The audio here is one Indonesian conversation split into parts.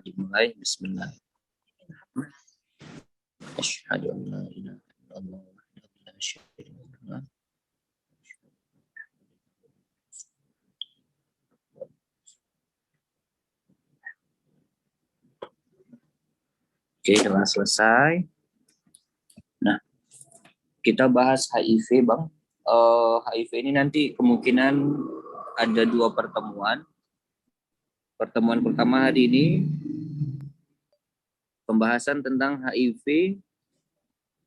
dimulai. Bismillah. Asyhadu an la ilaha illallah wahdahu la syarika lah. Oke, telah selesai. Nah, kita bahas HIV, Bang. HIV ini nanti kemungkinan ada 2 pertemuan. Pertemuan pertama hari ini pembahasan tentang HIV,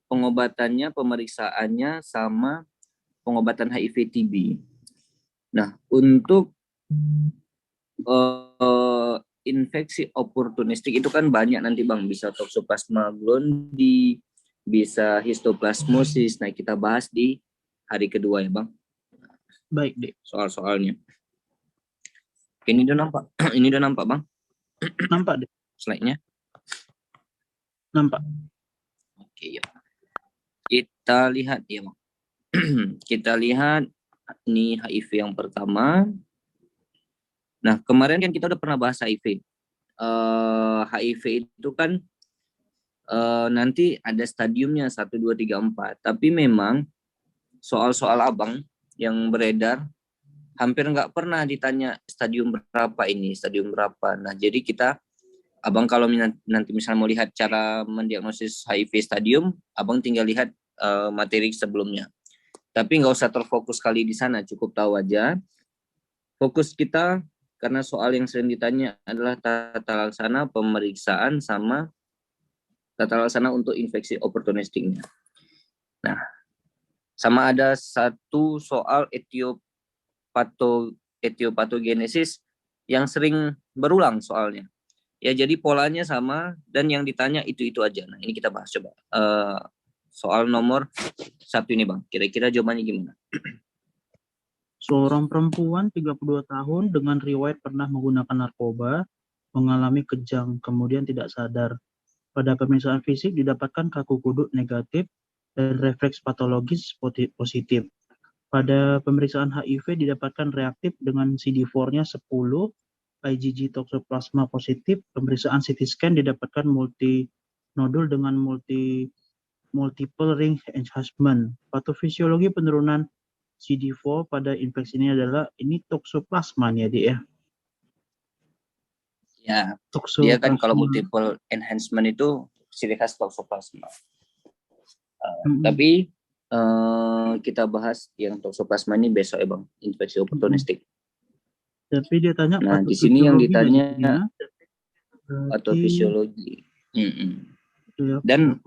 pengobatannya, pemeriksaannya, sama pengobatan HIV TB. Nah, untuk infeksi oportunistik itu kan banyak nanti, Bang. Bisa toxoplasma gondii, bisa histoplasmosis. Nah, kita bahas di hari kedua ya, Bang. Baik, Dek. Soal-soalnya. Ini udah nampak? Ini udah nampak, Bang? Nampak, Dek. Slide-nya? Nampak. Oke, ya. Kita lihat ya, Bang. Kita lihat ini HIV yang pertama. Nah, kemarin kan kita udah pernah bahas HIV. HIV itu kan nanti ada stadiumnya 1, 2, 3, 4. Tapi memang soal-soal abang yang beredar hampir nggak pernah ditanya stadium berapa ini, stadium berapa. Nah, jadi abang kalau nanti misalnya mau lihat cara mendiagnosis HIV stadium, abang tinggal lihat materi sebelumnya. Tapi nggak usah terfokus kali di sana, cukup tahu aja. Fokus kita, karena soal yang sering ditanya adalah tata laksana pemeriksaan sama tata laksana untuk infeksi oportunistiknya. Nah, sama ada satu soal etiopatogenesis yang sering berulang soalnya. Ya, jadi polanya sama dan yang ditanya itu aja. Nah, ini kita bahas coba. Soal nomor 1 ini, Bang. Kira-kira jawabannya gimana? Seorang perempuan 32 tahun dengan riwayat pernah menggunakan narkoba, mengalami kejang, kemudian tidak sadar. Pada pemeriksaan fisik didapatkan kaku kuduk negatif dan refleks patologis positif. Pada pemeriksaan HIV didapatkan reaktif dengan CD4-nya 10, IgG toxoplasma positif. Pemeriksaan CT scan didapatkan multinodul dengan multiple ring enhancement. Patofisiologi penurunan CD4 pada infeksi ini adalah toxoplasma ya, Dik ya. Ya, dia kan kalau multiple enhancement itu ciri khas toxoplasma. Tapi kita bahas yang toxoplasma ini besok ya, Bang, infeksi oportunistik. Tapi dia tanya, nah, di sini yang ditanya patofisiologi. Dan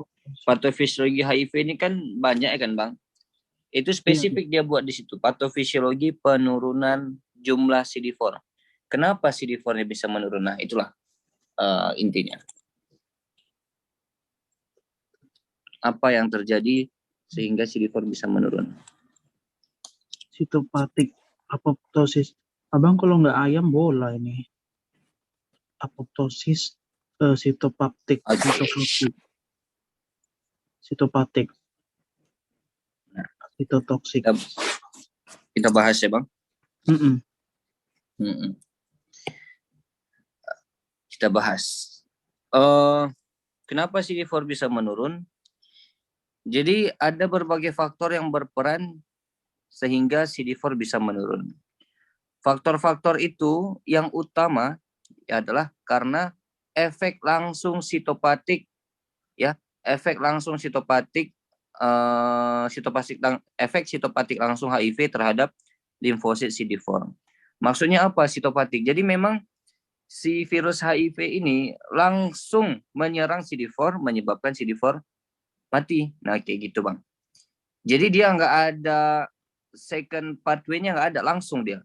patofisiologi HIV ini kan banyak ya kan, Bang? Itu spesifik dia buat di situ, patofisiologi penurunan jumlah CD4. Kenapa CD4-nya bisa menurun? Nah, itulah intinya. Apa yang terjadi sehingga CD4 bisa menurun? Sitopatik apoptosis. Abang kalau nggak ayam bola ini. Apoptosis sitopatik. Sitopatik. Sitotoksik. Kita bahas ya, Bang. Kita bahas. Kenapa CD4 bisa menurun? Jadi ada berbagai faktor yang berperan sehingga CD4 bisa menurun. Faktor-faktor itu yang utama adalah karena efek langsung sitopatik, ya, efek langsung sitopatik, efek sitopatik langsung HIV terhadap limfosit CD4. Maksudnya apa sitopatik? Jadi memang si virus HIV ini langsung menyerang CD4, menyebabkan CD4 mati. Nah, kayak gitu, Bang. Jadi dia nggak ada second pathway-nya, nggak ada, langsung dia.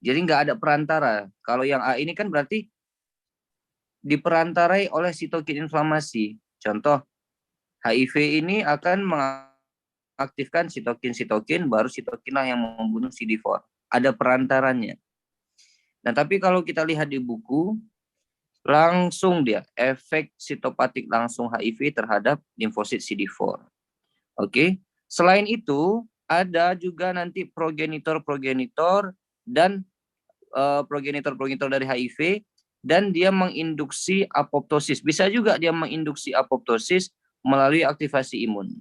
Jadi nggak ada perantara. Kalau yang A ini kan berarti diperantarai oleh sitokin inflamasi. Contoh, HIV ini akan mengaktifkan sitokin, baru sitokinlah yang membunuh CD4. Ada perantaranya. Nah, tapi kalau kita lihat di buku, langsung dia efek sitopatik langsung HIV terhadap limfosit CD4. Oke. Selain itu, ada juga nanti progenitor dan progenitor dari HIV dan dia menginduksi apoptosis. Bisa juga dia menginduksi apoptosis melalui aktivasi imun.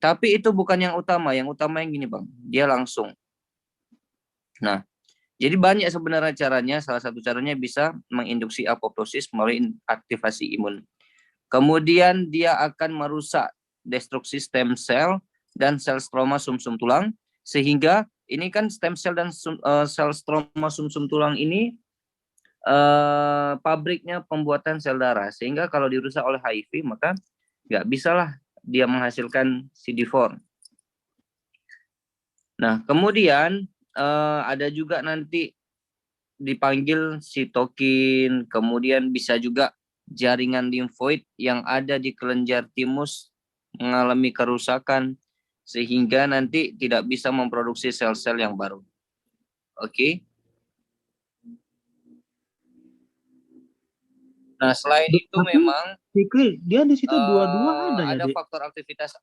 Tapi itu bukan yang utama. Yang utama yang gini, Bang. Dia langsung. Nah, jadi banyak sebenarnya caranya. Salah satu caranya bisa menginduksi apoptosis melalui aktivasi imun. Kemudian dia akan merusak destruksi stem cell dan sel stroma sumsum tulang, sehingga ini kan stem cell dan sel stroma sumsum tulang ini pabriknya pembuatan sel darah, sehingga kalau dirusak oleh HIV maka nggak bisalah dia menghasilkan CD4. Nah, kemudian ada juga nanti dipanggil sitokin, kemudian bisa juga jaringan limfoid yang ada di kelenjar timus mengalami kerusakan sehingga nanti tidak bisa memproduksi sel-sel yang baru. Oke. Nah, selain itu Tapi, memang Fikri, dia di situ dua-dua ada ya, ada Dik? faktor aktivitas.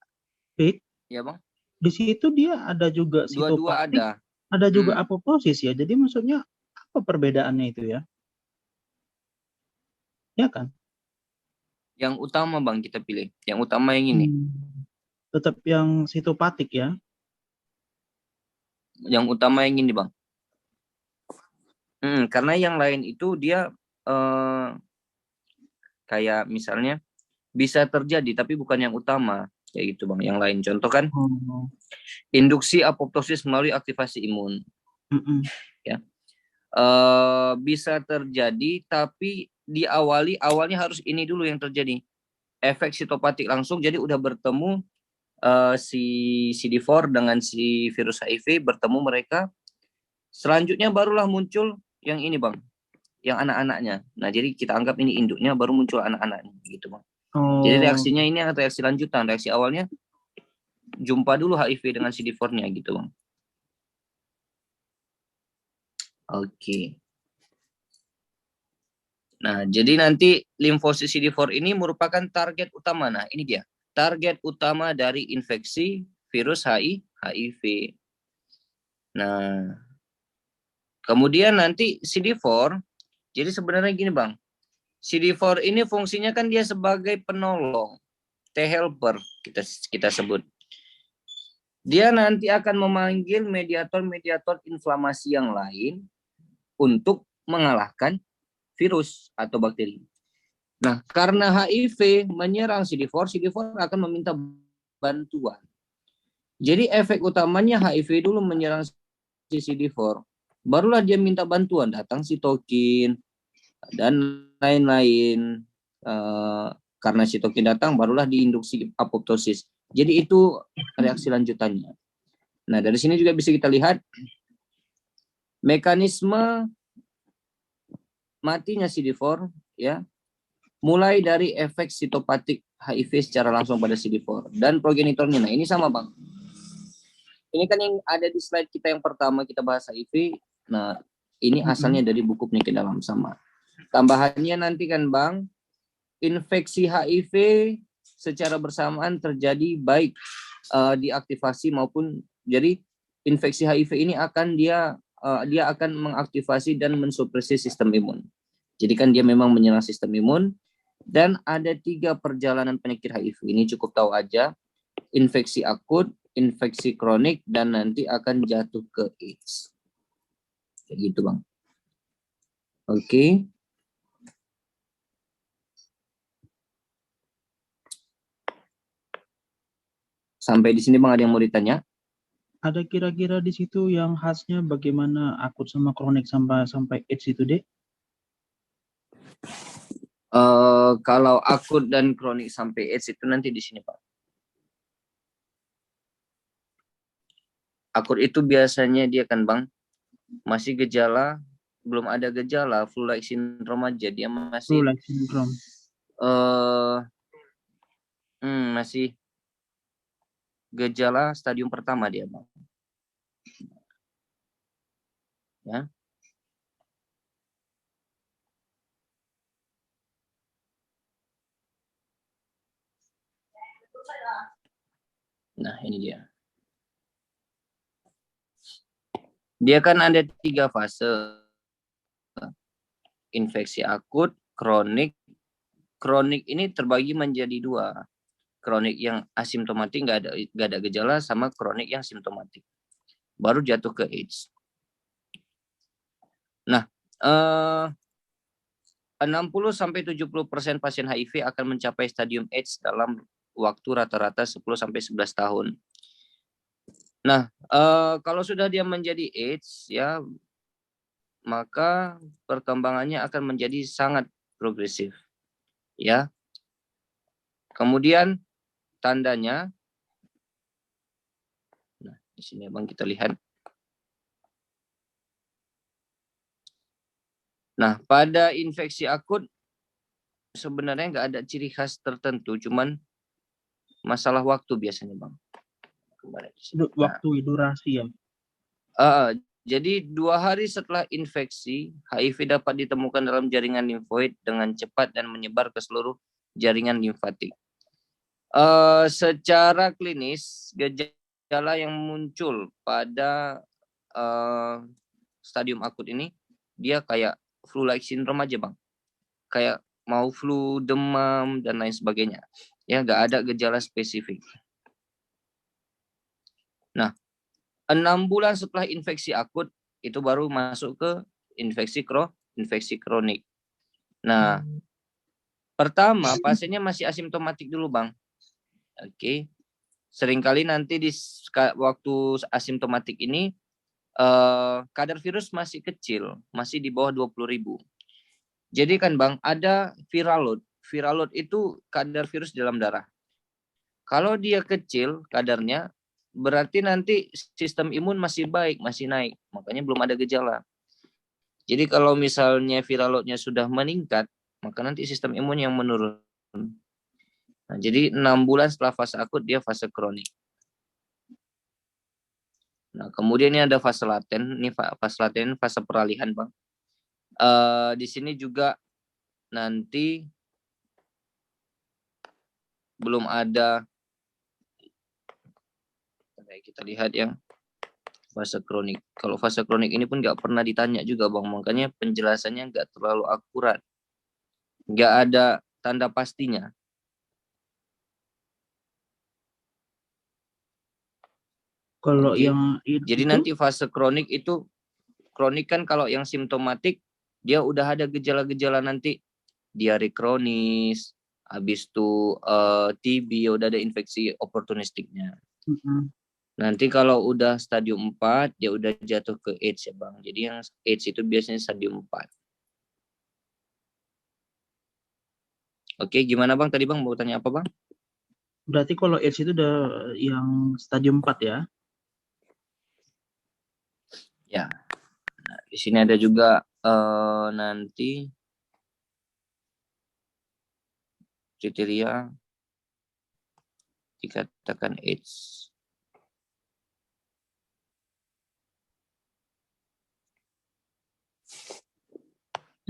Fik, Ya, Bang. di situ dia ada juga Dua-dua sitopatik, ada. ada juga apoptosis ya. Jadi maksudnya apa perbedaannya itu ya? Ya kan? Yang utama, Bang, kita pilih. Yang utama yang ini. Tetap yang sitopatik ya. Yang utama yang ini, Bang. Karena yang lain itu dia kayak misalnya bisa terjadi tapi bukan yang utama, kayak gitu, Bang. Yang lain contoh kan induksi apoptosis melalui aktivasi imun. Ya. Bisa terjadi tapi awalnya harus ini dulu yang terjadi. Efek sitopatik langsung, jadi udah bertemu si CD4 dengan si virus HIV, bertemu mereka. Selanjutnya barulah muncul yang ini, Bang. Yang anak-anaknya. Nah, jadi kita anggap ini induknya, baru muncul anak-anaknya gitu, Bang. Jadi reaksinya ini reaksi lanjutan. Reaksi awalnya jumpa dulu HIV dengan CD4-nya gitu, Bang. Oke. Nah, jadi nanti limfosit CD4 ini merupakan target utama. Nah, ini dia. Target utama dari infeksi virus HIV. Nah, kemudian nanti CD4, jadi sebenarnya gini, Bang. CD4 ini fungsinya kan dia sebagai penolong, T-helper kita sebut. Dia nanti akan memanggil mediator-mediator inflamasi yang lain untuk mengalahkan virus atau bakteri. Nah, karena HIV menyerang CD4, CD4 akan meminta bantuan. Jadi efek utamanya HIV dulu menyerang si CD4, barulah dia minta bantuan, datang sitokin dan lain-lain. Karena sitokin datang, barulah diinduksi apoptosis. Jadi itu reaksi lanjutannya. Nah, dari sini juga bisa kita lihat mekanisme matinya CD4 ya, mulai dari efek sitopatik HIV secara langsung pada CD4 dan progenitornya. Nah, ini sama, Bang. Ini kan yang ada di slide kita yang pertama kita bahas HIV. Nah, ini asalnya dari buku penyakit dalam sama. Tambahannya nanti kan, Bang, infeksi HIV secara bersamaan terjadi baik diaktifasi maupun, jadi infeksi HIV ini akan dia akan mengaktifasi dan mensupresi sistem imun. Jadi kan dia memang menyerang sistem imun, dan ada 3 perjalanan penyakit HIV. Ini cukup tahu aja. Infeksi akut, infeksi kronik, dan nanti akan jatuh ke AIDS. Kayak gitu, Bang. Oke. Sampai di sini, Bang, ada yang mau ditanya? Ada kira-kira di situ yang khasnya bagaimana akut sama kronik sampai AIDS itu, Dek? Kalau akut dan kronik sampai AIDS itu nanti di sini, Pak. Akut itu biasanya dia kan, Bang, masih gejala, belum ada gejala flu-like syndrome aja, dia masih Flu-like syndrome. Masih gejala stadium pertama dia, Bang. Ya. Nah, ini dia. Dia kan ada 3 fase. infeksi akut, kronik. Kronik ini terbagi menjadi dua. Kronik yang asimptomatik nggak ada gejala, sama kronik yang simptomatik. Baru jatuh ke AIDS. Nah, 60-70% pasien HIV akan mencapai stadium AIDS dalam waktu rata-rata 10-11 tahun. Nah, kalau sudah dia menjadi AIDS, ya, maka perkembangannya akan menjadi sangat progresif, ya. Kemudian tandanya, nah di sini Bang kita lihat. Nah, pada infeksi akut sebenarnya nggak ada ciri khas tertentu, cuman masalah waktu biasanya Bang. Waktu durasi ya. Jadi 2 hari setelah infeksi, HIV dapat ditemukan dalam jaringan limfoid dengan cepat dan menyebar ke seluruh jaringan limfatik. Secara klinis, gejala yang muncul pada stadium akut ini, dia kayak flu-like syndrome aja Bang. Kayak mau flu, demam, dan lain sebagainya. Ya, nggak ada gejala spesifik. Nah, 6 bulan setelah infeksi akut, itu baru masuk ke infeksi kronik. Nah, pertama pasiennya masih asimptomatik dulu Bang. Oke. Seringkali nanti di waktu asimptomatik ini kadar virus masih kecil, masih di bawah 20.000. Jadi kan Bang, ada viral load. Viral load itu kadar virus dalam darah. Kalau dia kecil kadarnya, berarti nanti sistem imun masih baik, masih naik. Makanya belum ada gejala. Jadi kalau misalnya viral load-nya sudah meningkat, maka nanti sistem imun yang menurun. Nah, jadi 6 bulan setelah fase akut, dia fase kronik. Nah, kemudian ini ada fase laten. Ini fase laten, fase peralihan, Bang. Di sini juga nanti belum ada, kita lihat yang fase kronik. Kalau fase kronik ini pun nggak pernah ditanya juga Bang, makanya penjelasannya nggak terlalu akurat. Nggak ada tanda pastinya. Kalau yang jadi nanti fase kronik itu, kronik kan kalau yang simptomatik, dia udah ada gejala-gejala nanti, diare kronis, habis itu TB, udah ada infeksi oportunistiknya. Nanti kalau udah stadium 4, dia udah jatuh ke AIDS ya Bang. Jadi yang AIDS itu biasanya stadium 4. Oke, gimana Bang? Tadi Bang mau tanya apa Bang? Berarti kalau AIDS itu udah yang stadium 4 ya? Ya. Nah, di sini ada juga nanti kriteria dikatakan AIDS.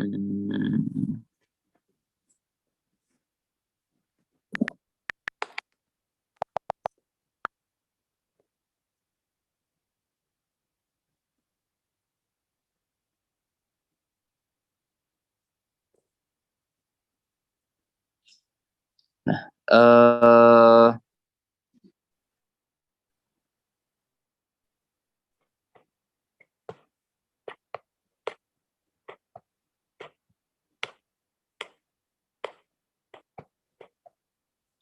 Nah,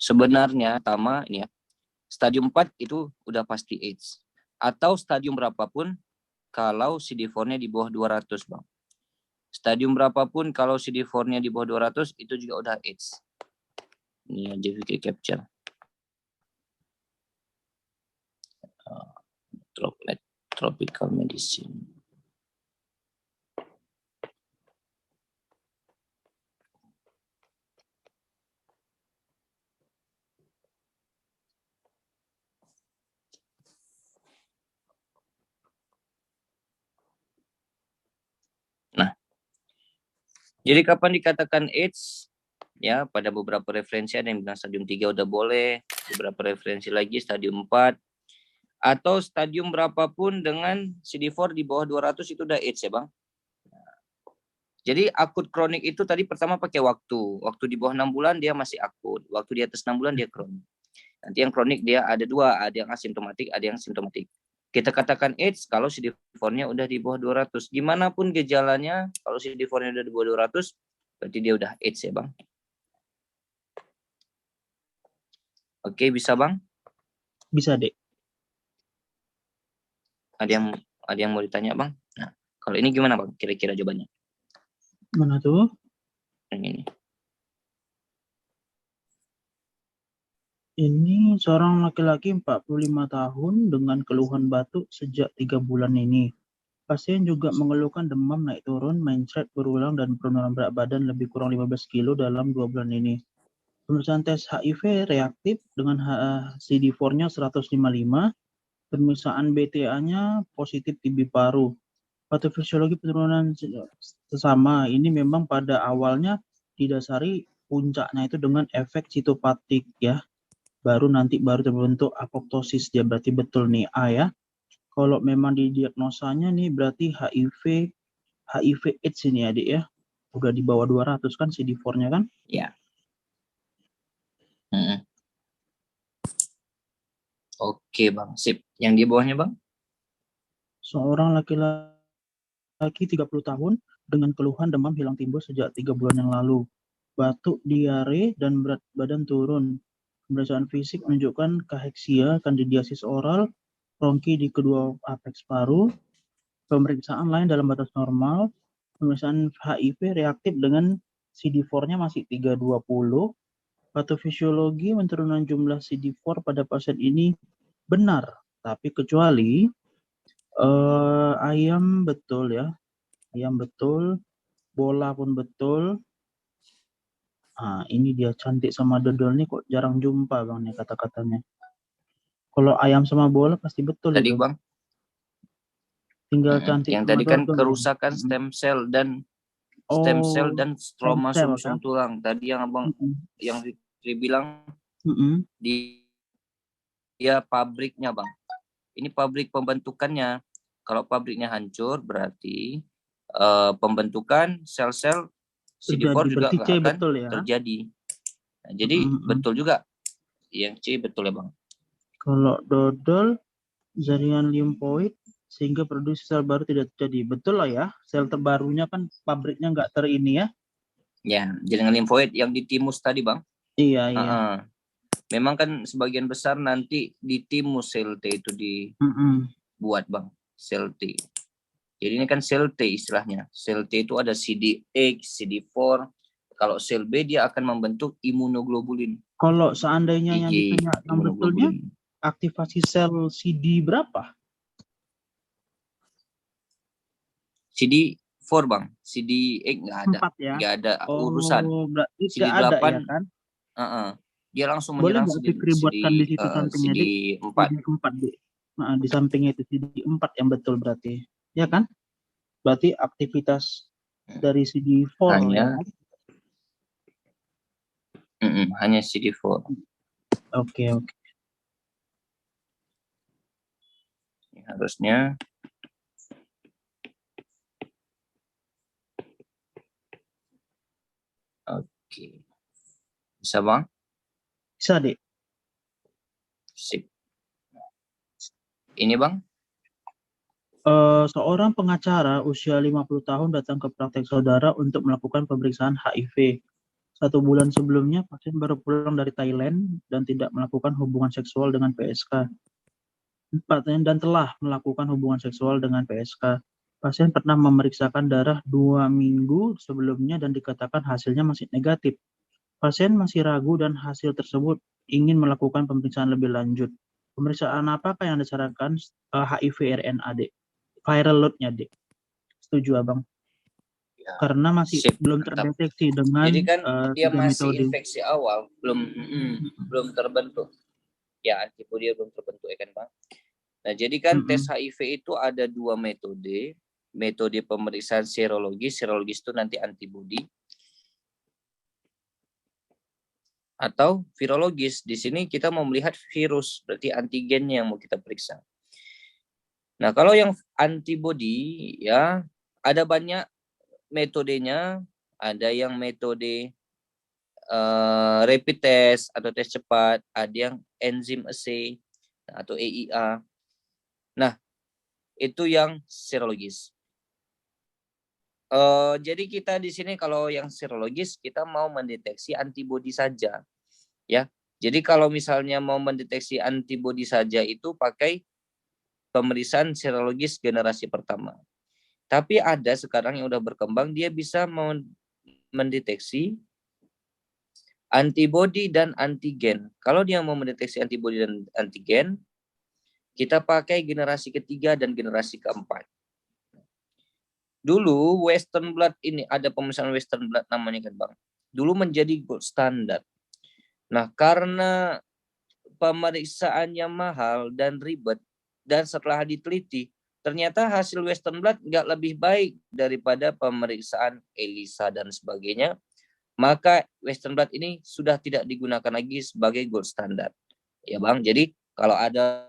sebenarnya pertama ini ya, stadium 4 itu udah pasti AIDS. Atau stadium berapapun kalau CD4-nya di bawah 200, Bang. Stadium berapapun kalau CD4-nya di bawah 200 itu juga udah AIDS. Ini aja JVK capture. Droplet tropical medicine. Nah, jadi kapan dikatakan AIDS? Ya, pada beberapa referensi ada yang bilang stadium 3 udah boleh, beberapa referensi lagi stadium 4, atau stadium berapapun dengan CD4 di bawah 200 itu udah AIDS ya Bang. Jadi akut kronik itu tadi pertama pakai waktu. Waktu di bawah 6 bulan dia masih akut. Waktu di atas 6 bulan dia kronik. Nanti yang kronik dia ada dua, ada yang asimptomatik, ada yang simptomatik. Kita katakan AIDS kalau CD4-nya udah di bawah 200. Gimana pun gejalanya, kalau CD4-nya udah di bawah 200, berarti dia udah AIDS ya, Bang. Oke, bisa, Bang? Bisa, Dek. Ada yang mau ditanya, Bang? Nah, kalau ini gimana, Bang? Kira-kira jawabannya? Mana tuh? Yang ini. Ini seorang laki-laki 45 tahun dengan keluhan batuk sejak 3 bulan ini. Pasien juga mengeluhkan demam naik turun, mencret berulang, dan penurunan berat badan lebih kurang 15 kilo dalam 2 bulan ini. Pemeriksaan tes HIV reaktif dengan CD4-nya 155, pemeriksaan BTA-nya positif TB paru. Patofisiologi penurunan sesama ini memang pada awalnya didasari puncaknya itu dengan efek sitopatik ya. Baru terbentuk apoptosis, dia berarti betul nih A ya. Kalau memang didiagnosanya nih berarti HIV AIDS ini adik ya. Udah di bawah 200 kan CD4-nya kan? Ya. Oke, Bang. Sip. Yang di bawahnya, Bang? Seorang laki-laki 30 tahun dengan keluhan demam hilang timbul sejak 3 bulan yang lalu. Batuk, diare, dan berat badan turun. Pemeriksaan fisik menunjukkan kaheksia, kandidiasis oral, bronki di kedua apeks paru. Pemeriksaan lain dalam batas normal. Pemeriksaan HIV reaktif dengan CD4-nya masih 320. Patofisiologi penurunan jumlah CD4 pada pasien ini benar, tapi kecuali ayam betul ya, ayam betul, bola pun betul. Nah, ini dia cantik sama dodol nih kok jarang jumpa bang nih kata-katanya. Kalau ayam sama bola pasti betul Tadi, itu. Bang? Tinggal cantik Yang sama tadi kan dodol. kerusakan stem cell dan stroma Stem cell sumsum ya. tulang. Tadi yang Abang yang Fikri bilang dia pabriknya, Bang. Ini pabrik pembentukannya. Kalau pabriknya hancur berarti pembentukan sel-sel CD4 Terjadi juga berarti C nggak akan betul ya. terjadi. Nah, jadi betul juga. Yang C betul ya, Bang. Kalau dodol jaringan limfoid sehingga produksi sel baru tidak terjadi. Betul lah ya. Sel terbarunya kan pabriknya nggak terini ya. Ya, jaringan limfoid yang di timus tadi, Bang. Iya, iya. Memang kan sebagian besar nanti di timus sel T itu dibuat, Bang. Sel T. Jadi ini kan sel T istilahnya. Sel T itu ada CD8, CD4. Kalau sel B dia akan membentuk imunoglobulin. Kalau seandainya yang ditanya yang betulnya, aktivasi sel CD berapa? CD4, Bang. CD8 nggak ada. 4 ya? Nggak ada urusan. Berarti tidak CD8, ada ya kan? dia langsung Boleh menyerang nggak Fikri buatkan di situ sampingnya, Dik? CD4. CD4, Dik. Nah, di sampingnya itu CD4 yang betul berarti. Ya kan? Berarti aktivitas dari CD4 ya kan? Hanya CD4. Oke. Harusnya oke. Bisa, Bang? Bisa, Dik. Sip. Ini, Bang? Seorang pengacara usia 50 tahun datang ke praktek saudara untuk melakukan pemeriksaan HIV. 1 bulan sebelumnya, pasien baru pulang dari Thailand dan tidak melakukan hubungan seksual dengan PSK. Dan telah melakukan hubungan seksual dengan PSK. Pasien pernah memeriksakan darah 2 minggu sebelumnya dan dikatakan hasilnya masih negatif. Pasien masih ragu dan hasil tersebut ingin melakukan pemeriksaan lebih lanjut. Pemeriksaan apakah yang disarankan? HIV RNA, Dek. Viral load-nya, Dek. Setuju, Abang? Ya. Karena masih belum terdeteksi dengan jadi kan dia masih metode. Infeksi awal, belum terbentuk. Ya, antibodi belum terbentuk ya kan, Bang? Nah, jadi kan tes HIV itu ada 2 metode. Metode pemeriksaan serologis itu nanti antibodi. Atau virologis. Di sini kita mau melihat virus, berarti antigennya yang mau kita periksa. Nah, kalau yang antibodi ya ada banyak metodenya, ada yang metode rapid test atau tes cepat, ada yang enzim assay atau EIA. Nah, itu yang serologis. Jadi kita di sini kalau yang serologis kita mau mendeteksi antibodi saja, ya. Jadi kalau misalnya mau mendeteksi antibodi saja itu pakai pemeriksaan serologis generasi pertama. Tapi ada sekarang yang udah berkembang, dia bisa mendeteksi antibodi dan antigen. Kalau dia mau mendeteksi antibodi dan antigen, kita pakai generasi ketiga dan generasi keempat. Dulu Western blot ini, ada pemeriksaan Western blot namanya kan Bang. Dulu menjadi gold standar. Nah, karena pemeriksaannya mahal dan ribet, dan setelah diteliti, ternyata hasil Western blot nggak lebih baik daripada pemeriksaan ELISA dan sebagainya. Maka Western blot ini sudah tidak digunakan lagi sebagai gold standar. Ya Bang, jadi kalau ada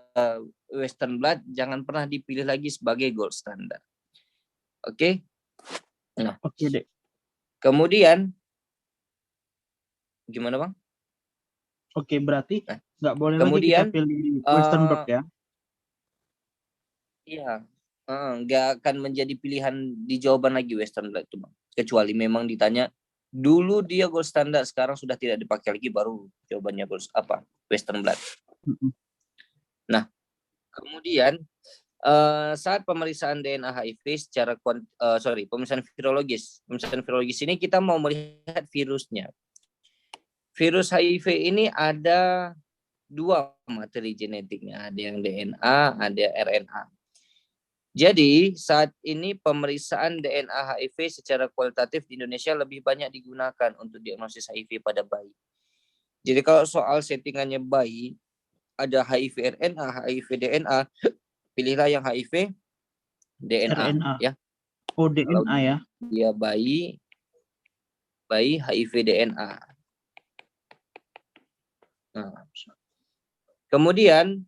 Western blot jangan pernah dipilih lagi sebagai gold standar. Oke. Nah, Oke, Dek. kemudian gimana Bang? Oke, berarti Nah, nggak boleh lagi kita kemudian pilih Western blot ya? iya, nggak akan menjadi pilihan di jawaban lagi Western blot itu Bang. Kecuali memang ditanya dulu dia gold standar, sekarang sudah tidak dipakai lagi, baru jawabannya Western blot. Nah, kemudian saat pemeriksaan DNA HIV secara pemeriksaan virologis. Pemeriksaan virologis ini kita mau melihat virusnya. Virus HIV ini ada 2 materi genetiknya, ada yang DNA, ada RNA. Jadi saat ini pemeriksaan DNA HIV secara kualitatif di Indonesia lebih banyak digunakan untuk diagnosis HIV pada bayi. Jadi kalau soal settingannya bayi, ada HIV RNA, HIV DNA, pilihlah yang HIV DNA, RNA. ya. Oh, DNA ya. Dia bayi HIV DNA. Nah, kemudian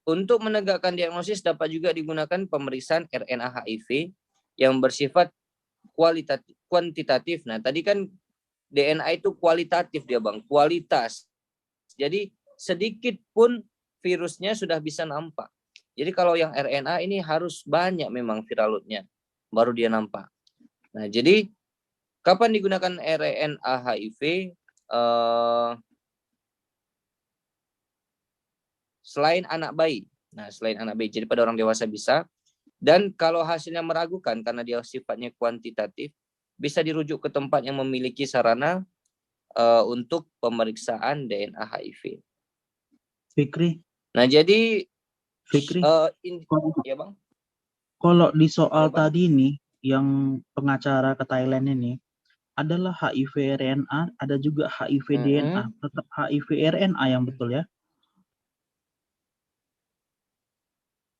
untuk menegakkan diagnosis dapat juga digunakan pemeriksaan RNA HIV yang bersifat kuantitatif. Nah, tadi kan DNA itu kualitatif dia Bang, kualitas. Jadi sedikit pun virusnya sudah bisa nampak. Jadi kalau yang RNA ini harus banyak memang viral load-nya, baru dia nampak. Nah, jadi kapan digunakan RNA HIV? Selain anak bayi. Nah, selain anak bayi, jadi pada orang dewasa bisa. Dan kalau hasilnya meragukan karena dia sifatnya kuantitatif, bisa dirujuk ke tempat yang memiliki sarana untuk pemeriksaan DNA HIV. Fikri. Nah, jadi ya Bang. Kalau di soal tadi nih, yang pengacara ke Thailand ini, adalah HIV RNA, ada juga HIV DNA. Tetap HIV RNA yang betul ya?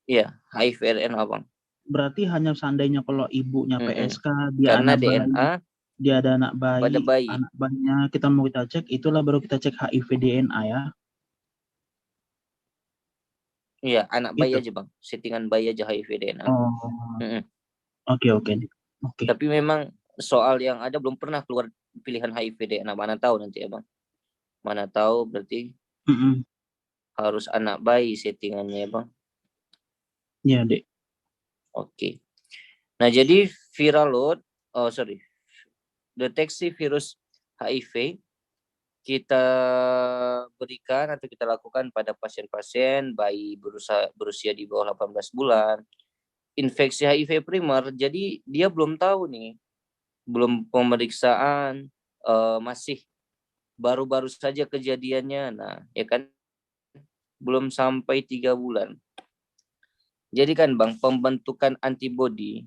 Iya, HIV RNA Bang. Berarti hanya seandainya kalau ibunya PSK, dia karena anak DNA bayi, dia ada anak pada bayi. anak bayinya kita mau kita cek, itulah baru kita cek HIV DNA ya? Iya, anak bayi Itu. aja Bang. Settingan bayi aja HIV DNA. Oh, oke. Tapi memang soal yang ada belum pernah keluar pilihan HIV DNA. Mana tahu nanti ya Bang. Mana tahu berarti harus anak bayi settingannya ya Bang. Iya, Dek. Oke. Nah, jadi viral load, deteksi virus HIV kita berikan atau kita lakukan pada pasien-pasien bayi berusia di bawah 18 bulan. Infeksi HIV primer, jadi dia belum tahu nih, belum pemeriksaan, masih baru-baru saja kejadiannya. Nah, ya kan, belum sampai 3 bulan. Jadi kan Bang, pembentukan antibodi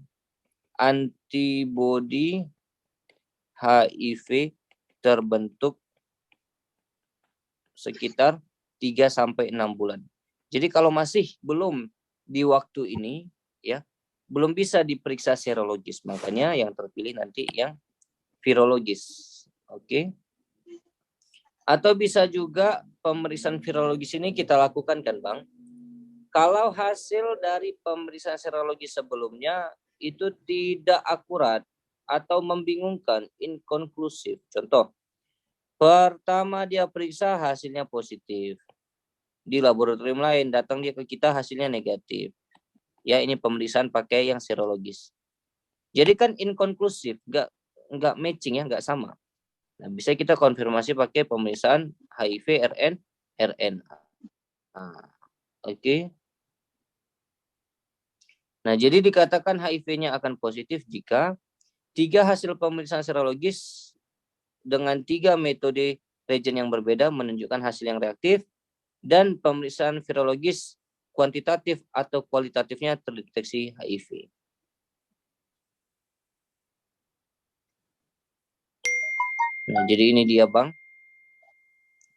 HIV terbentuk sekitar 3-6 bulan. Jadi kalau masih belum di waktu ini, ya, belum bisa diperiksa serologis. Makanya yang terpilih nanti yang virologis. Oke. Atau bisa juga pemeriksaan virologis ini kita lakukan kan Bang. Kalau hasil dari pemeriksaan serologis sebelumnya itu tidak akurat atau membingungkan, inkonklusif. Contoh, pertama dia periksa hasilnya positif. Di laboratorium lain datang dia ke kita hasilnya negatif. Ya, ini pemeriksaan pakai yang serologis. Jadi kan inkonklusif, nggak matching ya, nggak sama. Nah, bisa kita konfirmasi pakai pemeriksaan HIV RNA. Oke. Nah, jadi dikatakan HIV-nya akan positif jika 3 hasil pemeriksaan serologis dengan 3 metode reagen yang berbeda menunjukkan hasil yang reaktif dan pemeriksaan virologis kuantitatif atau kualitatifnya terdeteksi HIV. Nah, jadi ini dia Bang.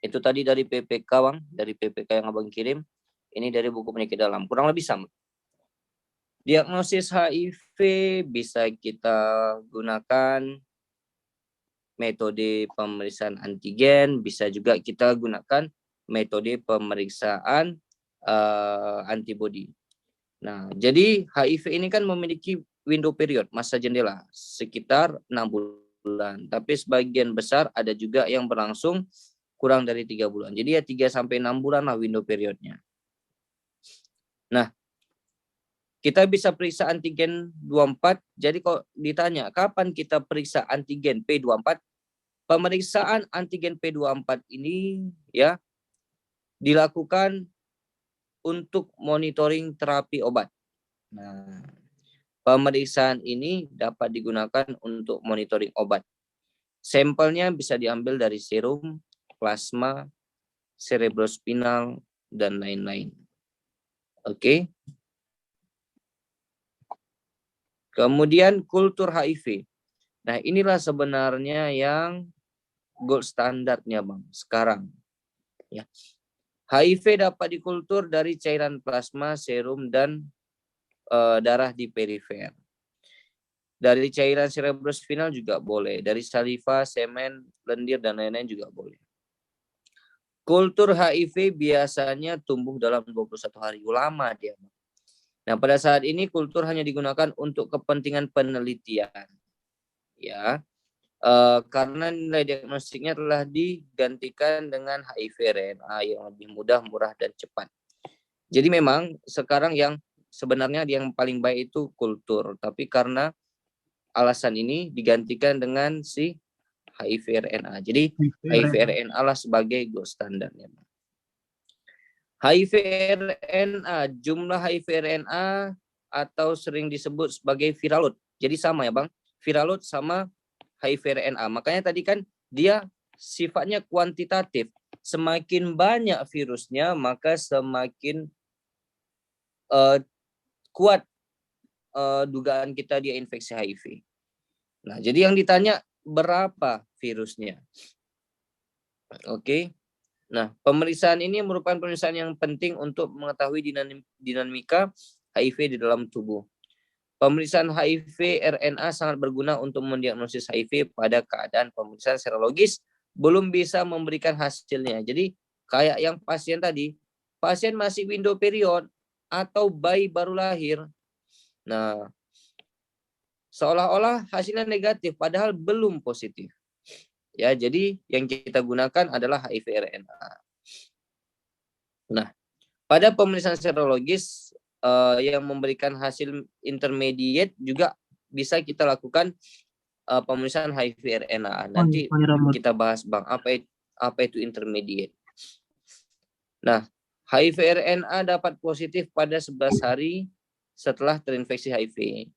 Itu tadi dari PPK Bang, dari PPK yang Abang kirim. Ini dari buku penyakit dalam. Kurang lebih sama. Diagnosis HIV bisa kita gunakan metode pemeriksaan antigen, bisa juga kita gunakan metode pemeriksaan antibody. Nah, jadi HIV ini kan memiliki window period, masa jendela, sekitar 6 bulan. Tapi sebagian besar ada juga yang berlangsung kurang dari 3 bulan. Jadi ya 3-6 bulan lah window periodnya. Nah, kita bisa periksa antigen 24. Jadi kalau ditanya, kapan kita periksa antigen P24? Pemeriksaan antigen P24 ini ya dilakukan untuk monitoring terapi obat. Nah, pemeriksaan ini dapat digunakan untuk monitoring obat. Sampelnya bisa diambil dari serum, plasma, cerebrospinal, dan lain-lain. Oke. Kemudian kultur HIV. Nah, inilah sebenarnya yang gold standarnya Bang sekarang. Ya. HIV dapat dikultur dari cairan plasma, serum, dan darah di perifer. Dari cairan cerebrospinal juga boleh. Dari saliva, semen, lendir, dan lain-lain juga boleh. Kultur HIV biasanya tumbuh dalam 21 hari. Lama dia. Nah, pada saat ini kultur hanya digunakan untuk kepentingan penelitian. Ya. Karena nilai diagnostiknya telah digantikan dengan HIV RNA yang lebih mudah, murah, dan cepat. Jadi memang sekarang yang sebenarnya yang paling baik itu kultur, tapi karena alasan ini digantikan dengan si HIV RNA. Jadi HIV RNA lah sebagai gold standarnya. HIV RNA, jumlah HIV RNA atau sering disebut sebagai viral load. Jadi sama ya Bang, viral load sama HIV RNA. Makanya tadi kan dia sifatnya kuantitatif. Semakin banyak virusnya, maka semakin kuat dugaan kita dia infeksi HIV. Nah, jadi yang ditanya berapa virusnya. Oke. Nah, pemeriksaan ini merupakan pemeriksaan yang penting untuk mengetahui dinamika HIV di dalam tubuh. Pemeriksaan HIV RNA sangat berguna untuk mendiagnosis HIV pada keadaan pemeriksaan serologis belum bisa memberikan hasilnya. Jadi kayak yang pasien tadi, pasien masih window period atau bayi baru lahir. Nah, seolah-olah hasilnya negatif padahal belum positif. Ya, jadi yang kita gunakan adalah HIV RNA. Nah, pada pemeriksaan serologis yang memberikan hasil intermediate juga bisa kita lakukan pemeriksaan HIV RNA. Nanti kita bahas Bang apa itu intermediate. Nah, HIV RNA dapat positif pada 11 hari setelah terinfeksi HIV.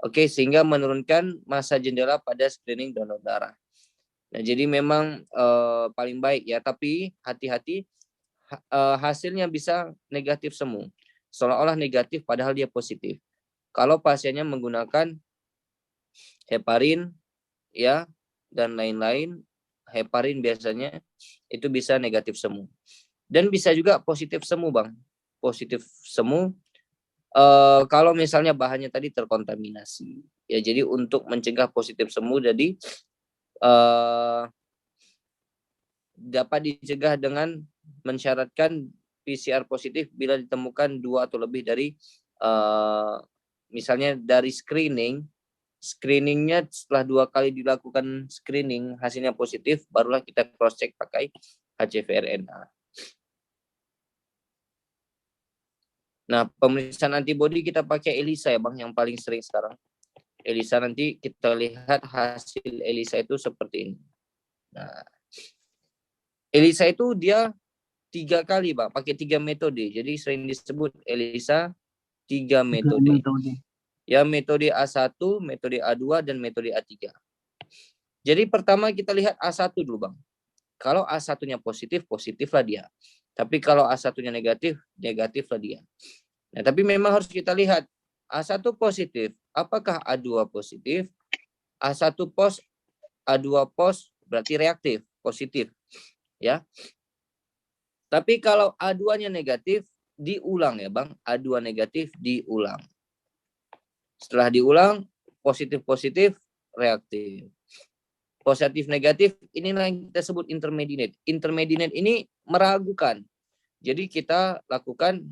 Oke, sehingga menurunkan masa jendela pada screening donor darah. Nah, jadi memang paling baik ya, tapi hati-hati hasilnya bisa negatif semu. Seolah-olah negatif padahal dia positif. Kalau pasiennya menggunakan heparin ya dan lain-lain, heparin biasanya itu bisa negatif semu. Dan bisa juga positif semu, Bang. Positif semu kalau misalnya bahannya tadi terkontaminasi. Ya, jadi untuk mencegah positif semu jadi dapat dicegah dengan mensyaratkan PCR positif bila ditemukan 2 atau lebih dari misalnya dari screeningnya setelah 2 kali dilakukan screening hasilnya positif, barulah kita cross check pakai HCV/RNA. Nah, pemeriksaan antibodi kita pakai ELISA ya Bang, yang paling sering sekarang. ELISA nanti kita lihat hasil ELISA itu seperti ini. Nah, ELISA itu dia 3 kali Bang, pakai 3 metode. Jadi sering disebut ELISA 3 metode. Ya, metode A1, metode A2, dan metode A3. Jadi pertama kita lihat A1 dulu Bang. Kalau A1-nya positif, positiflah dia. Tapi kalau A1-nya negatif, negatiflah dia. Nah, tapi memang harus kita lihat A1 positif, apakah A2 positif? A1 pos, A2 pos berarti reaktif, positif, ya. Tapi kalau A2-nya negatif, diulang ya Bang. A2 negatif diulang. Setelah diulang, positif-positif, reaktif. Positif negatif, inilah yang kita sebut intermediate. Intermediate ini meragukan. Jadi kita lakukan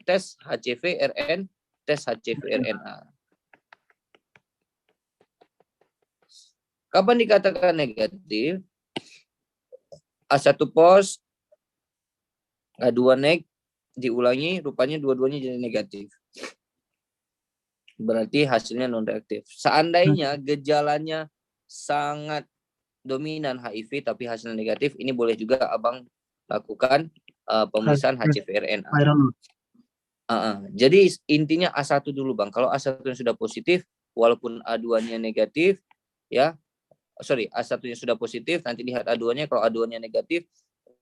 tes HCV/RN, tes HCV/RNA. Kapan dikatakan negatif? A1 pos, A2 neg, diulangi, rupanya dua-duanya jadi negatif. Berarti hasilnya non-reaktif. Seandainya gejalanya sangat dominan HIV tapi hasilnya negatif, ini boleh juga Abang lakukan pemeriksaan HCV/RNA. Jadi intinya A1 dulu Bang. Kalau A1-nya sudah positif, walaupun A2-nya negatif, ya, A1-nya sudah positif, nanti lihat A2-nya. Kalau A2-nya negatif,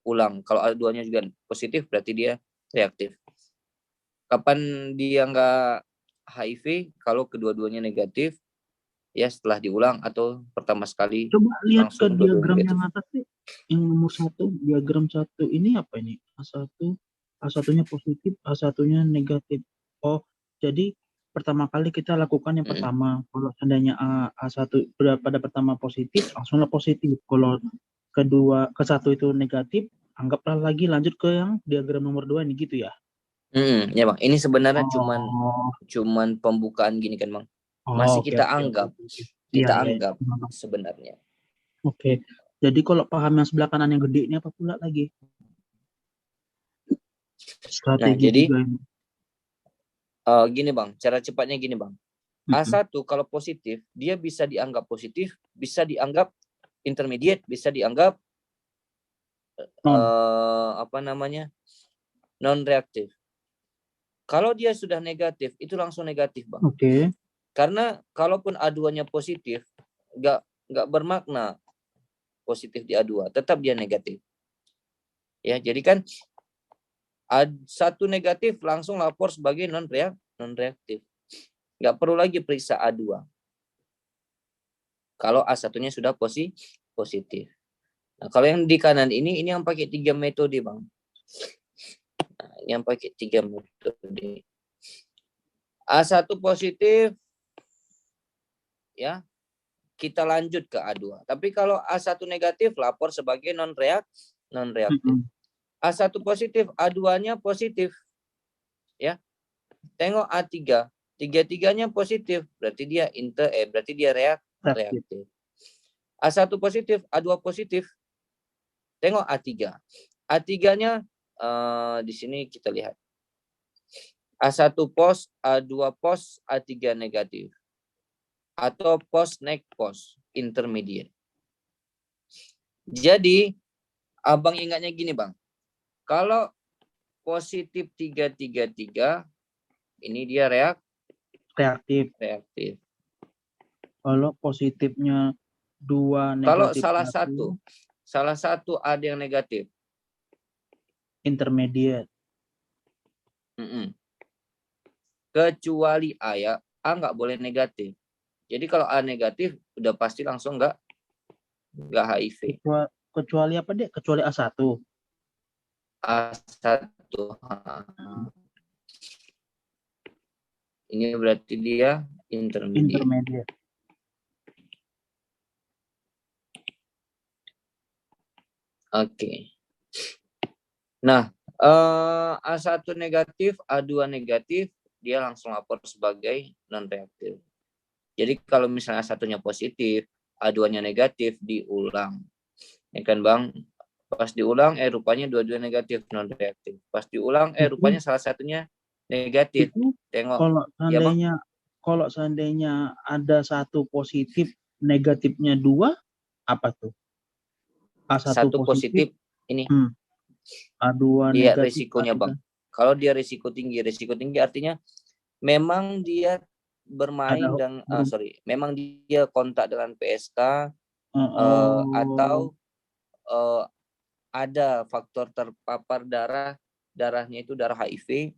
ulang. Kalau A2-nya juga positif, berarti dia reaktif. Kapan dia nggak HIV? Kalau kedua-duanya negatif, ya setelah diulang atau pertama sekali. Coba lihat ke langsung diagram negatif. yang atas nih, yang nomor 1, diagram 1 ini apa ini? A1-nya positif, A1-nya negatif. Oh, jadi pertama kali kita lakukan yang pertama. Kalau seandainya A1 pada pertama positif, langsunglah positif. Kalau ke satu itu negatif, anggaplah lagi lanjut ke yang diagram nomor 2 ini gitu ya. Ya Bang, ini sebenarnya cuman pembukaan gini kan Bang. Masih kita anggap sebenarnya. Oke. Jadi kalau paham yang sebelah kanan yang gede ini apa pula lagi? Strategi jadi juga ini. Gini Bang, cara cepatnya gini Bang. A1 kalau positif, dia bisa dianggap positif, bisa dianggap intermediate, bisa dianggap non-reaktif. Kalau dia sudah negatif, itu langsung negatif Bang. Oke. Karena kalaupun A2-nya positif, nggak bermakna positif di A2, tetap dia negatif. Ya, jadi kan A1 negatif langsung lapor sebagai non-reaktif. Nggak perlu lagi periksa A2. Kalau A1-nya sudah positif. Nah, kalau yang di kanan ini yang pakai 3 metode Bang. Nah, ini yang pakai 3 metode. A1 positif, ya, kita lanjut ke A2. Tapi kalau A1 negatif, lapor sebagai non-reaktif. A1 positif, A2-nya positif. Ya. Tengok A3. 3-3-nya positif, berarti dia reaktif. A1 positif, A2 positif. Tengok A3. A3-nya di sini kita lihat. A1 pos, A2 pos, A3 negatif. Atau pos neg pos, intermediate. Jadi, Abang ingatnya gini Bang. Kalau positif 3-3-3, ini dia reaktif. Kalau positifnya 2 negatif. Kalau salah satu ada yang negatif. Intermediate. Kecuali A ya, A nggak boleh negatif. Jadi kalau A negatif, udah pasti langsung nggak HIV. Kecuali apa deh? Kecuali A1. A1. Ini berarti dia intermediate. Oke. Nah, A1 negatif, A2 negatif, dia langsung lapor sebagai non reaktif. Jadi kalau misalnya satunya positif, aduannya negatif, diulang. Ya kan Bang? Pas diulang, rupanya dua-dua negatif, non reaktif. Pas diulang, rupanya Itu salah satunya negatif. itu Tengok. kalau Ya Bang? seandainya ada satu positif, negatifnya 2, apa tuh? A1 Satu positif, positif, ini A2 lihat negatif, resikonya A3 Bang. Kalau dia risiko tinggi artinya memang dia ada bermain dan ber- memang dia kontak dengan PSK, oh, atau ada faktor terpapar darahnya itu darah HIV,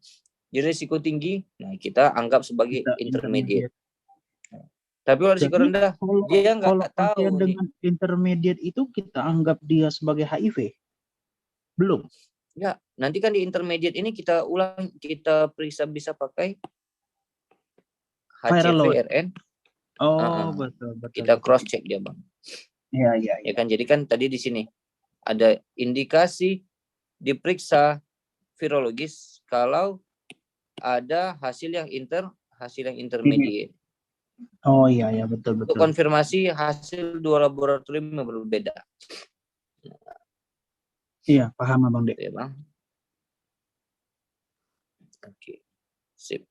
jadi risiko tinggi, nah kita anggap sebagai kita intermediate. intermediate. Tapi kalau risiko Jadi rendah, kalau dia kalau nggak pasien tahu nih. dengan intermediate itu kita anggap dia sebagai HIV? Belum. Ya, nanti kan di intermediate ini kita ulang, kita periksa bisa pakai Viral load. HCV-RN. Oh, betul. Kita cross check dia Bang. Iya. Ya kan, jadi kan tadi di sini ada indikasi diperiksa virologis kalau ada hasil yang intermediate. Oh iya, betul. Untuk konfirmasi hasil dua laboratorium yang berbeda. Iya, paham Abang Dek. Ya Bang. Oke, sip.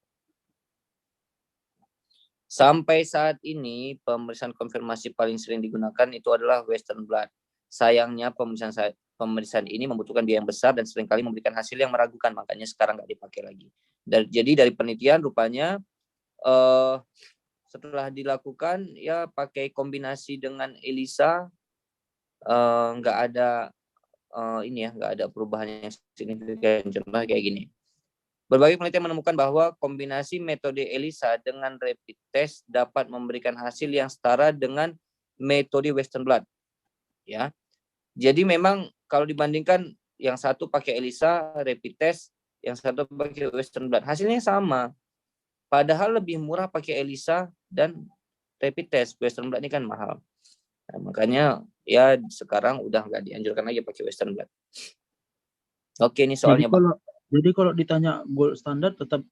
Sampai saat ini pemeriksaan konfirmasi paling sering digunakan itu adalah Western blot. Sayangnya pemeriksaan ini membutuhkan biaya yang besar dan seringkali memberikan hasil yang meragukan, makanya sekarang nggak dipakai lagi. Jadi dari penelitian rupanya setelah dilakukan ya pakai kombinasi dengan ELISA, nggak ada nggak ada perubahan yang signifikan. Contohnya kayak gini. Berbagai penelitian menemukan bahwa kombinasi metode ELISA dengan rapid test dapat memberikan hasil yang setara dengan metode Western blot. Ya. Jadi memang kalau dibandingkan yang satu pakai ELISA rapid test, yang satu pakai Western blot, hasilnya sama. Padahal lebih murah pakai ELISA dan rapid test. Western blot ini kan mahal. Nah, makanya ya sekarang udah nggak dianjurkan lagi pakai Western blot. Oke, ini soalnya Bang. Jadi kalau ditanya gold standard tetap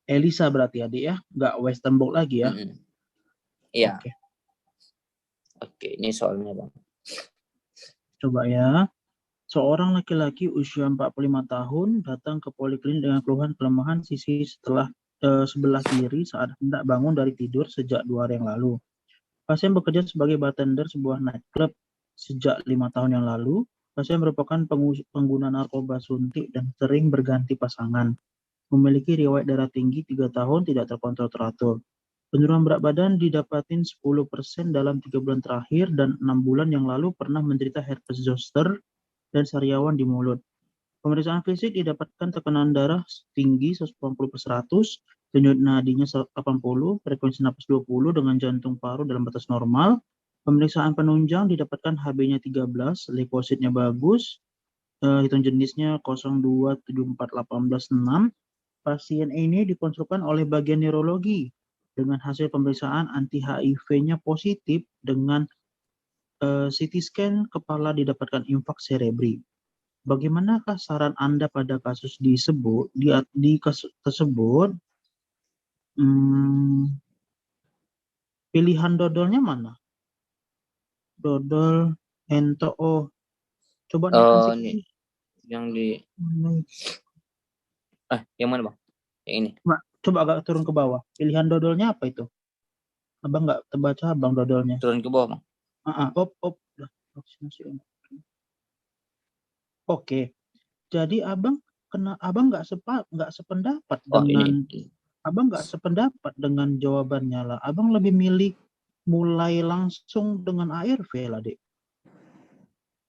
ELISA berarti Adik ya, nggak Western blot lagi ya? Iya. Oke. Oke, ini soalnya Bang. Coba ya. Seorang laki-laki usia 45 tahun datang ke poliklinik dengan keluhan kelemahan sisi sebelah kiri saat hendak bangun dari tidur sejak 2 hari yang lalu. Pasien bekerja sebagai bartender sebuah nightclub sejak 5 tahun yang lalu. Pasien merupakan pengguna narkoba suntik dan sering berganti pasangan. Memiliki riwayat darah tinggi 3 tahun tidak terkontrol teratur. Penurunan berat badan didapatin 10% dalam 3 bulan terakhir dan 6 bulan yang lalu pernah menderita herpes zoster dan sariawan di mulut. Pemeriksaan fisik didapatkan tekanan darah tinggi 180/100, denyut nadinya 80, frekuensi napas 20 dengan jantung paru dalam batas normal. Pemeriksaan penunjang didapatkan HB-nya 13, leukositnya bagus, hitung jenisnya 02741886. Pasien ini dikonsulkan oleh bagian neurologi dengan hasil pemeriksaan anti-HIV-nya positif dengan CT scan kepala didapatkan infak cerebri. Bagaimanakah saran Anda pada kasus kasus tersebut? Pilihan dodolnya mana? Dodol, ento, coba dikasih Nih, yang di yang mana Bang? Yang ini. Coba agak turun ke bawah. Pilihan dodolnya apa itu? Abang nggak terbaca Abang dodolnya. Turun ke bawah Bang. Vaksinasi. Oke. Jadi abang nggak sependapat dengan Ini. Abang nggak sependapat dengan jawabannya lah. Abang lebih milih mulai langsung dengan ARV lah, Dek.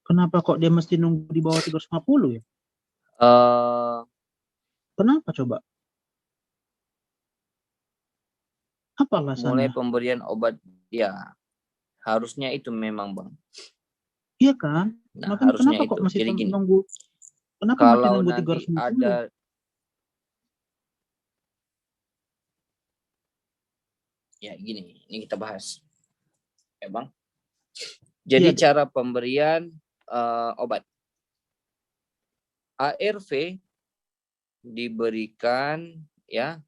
Kenapa kok dia mesti nunggu di bawah 350 ya? Kenapa coba? Apa Mulai alasannya? pemberian obat ya harusnya itu memang Bang. Iya kan? Nah, Makanya harusnya kenapa itu. kok masih Jadi gini. nunggu? Kenapa masih Kalau nunggu nanti 350? ada ya gini, ini kita bahas. Ya Bang. Jadi Iya, cara pemberian obat. ARV diberikan ya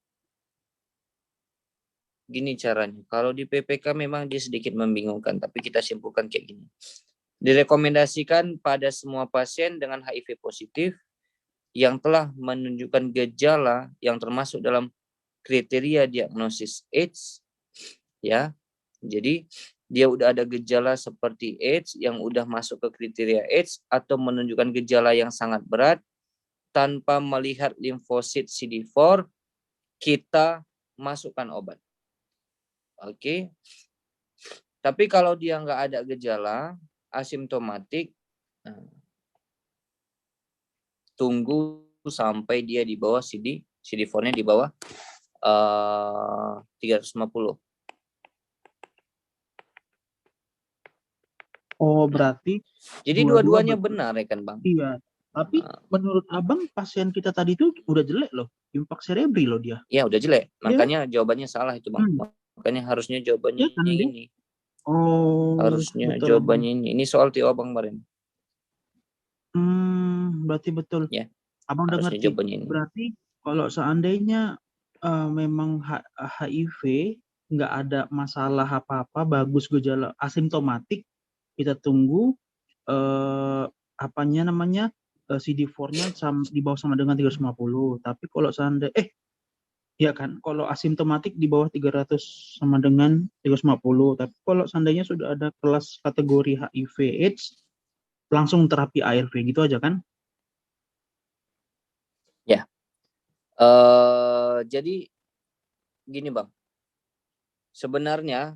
gini caranya. Kalau di PPK memang dia sedikit membingungkan, tapi kita simpulkan kayak gini. Direkomendasikan pada semua pasien dengan HIV positif yang telah menunjukkan gejala yang termasuk dalam kriteria diagnosis AIDS, ya. Jadi dia udah ada gejala seperti AIDS yang udah masuk ke kriteria AIDS atau menunjukkan gejala yang sangat berat tanpa melihat limfosit CD4, kita masukkan obat. Oke. Tapi kalau dia nggak ada gejala, asimptomatik, tunggu sampai dia di bawah CD4-nya di bawah 350. Oh, berarti Jadi dua-duanya benar ya kan, Bang? Iya. Tapi menurut Abang pasien kita tadi itu udah jelek loh. Impak cerebri loh dia. Ya udah jelek. Iya. Makanya jawabannya salah itu, Bang. Makanya harusnya jawabannya Iya kan, ini. Oh, Harusnya betul, jawabannya ini. Ini soal Tio Abang kemarin. Berarti betul. Ya. Abang udah Harusnya ngerti. jawabannya ini. Berarti kalau seandainya memang HIV nggak ada masalah apa-apa, bagus gejala asimptomatik, kita tunggu CD4-nya di bawah sama dengan 350. Tapi kalau seandainya ya kan, kalau asimptomatik di bawah 300 sama dengan 350. Tapi kalau seandainya sudah ada kelas kategori HIV AIDS, langsung terapi ARV gitu aja kan? Ya. Jadi gini, Bang. Sebenarnya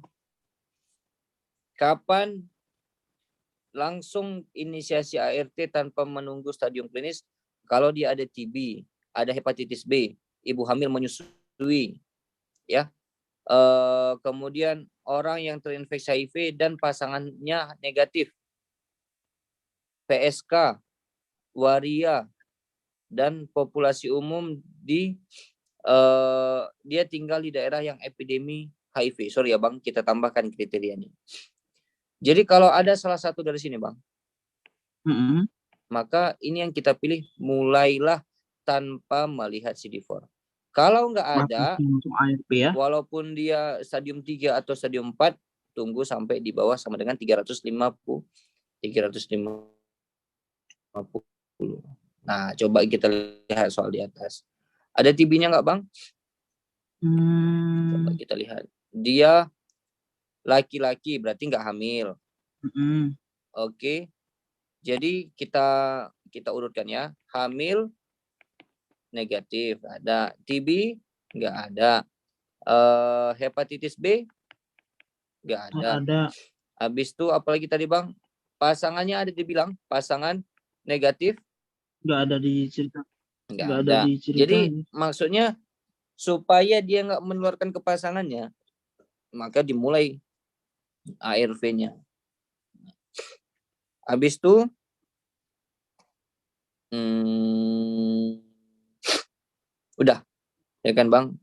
kapan langsung inisiasi ART tanpa menunggu stadium klinis? Kalau dia ada TB, ada hepatitis B, ibu hamil menyusui, ya. Kemudian orang yang terinfeksi HIV dan pasangannya negatif, PSK, waria, dan populasi umum dia tinggal di daerah yang epidemi HIV. Sorry ya Bang, kita tambahkan kriterianya. Jadi kalau ada salah satu dari sini Bang, maka ini yang kita pilih, mulailah tanpa melihat CD4. Kalau nggak ada, ARP ya? Walaupun dia stadium 3 atau stadium 4, tunggu sampai di bawah sama dengan 350. Nah, coba kita lihat soal di atas. Ada TB-nya nggak, Bang? Coba kita lihat. Dia laki-laki, berarti nggak hamil. Oke. Jadi kita urutkan ya. Hamil, negatif, ada. TB, nggak ada. Hepatitis B, nggak ada. Habis itu apalagi tadi Bang? Pasangannya ada dibilang, pasangan negatif? Nggak ada di cerita. Nggak ada. Jadi maksudnya supaya dia nggak menularkan ke pasangannya, maka dimulai ARV-nya. Habis itu udah, ya kan Bang?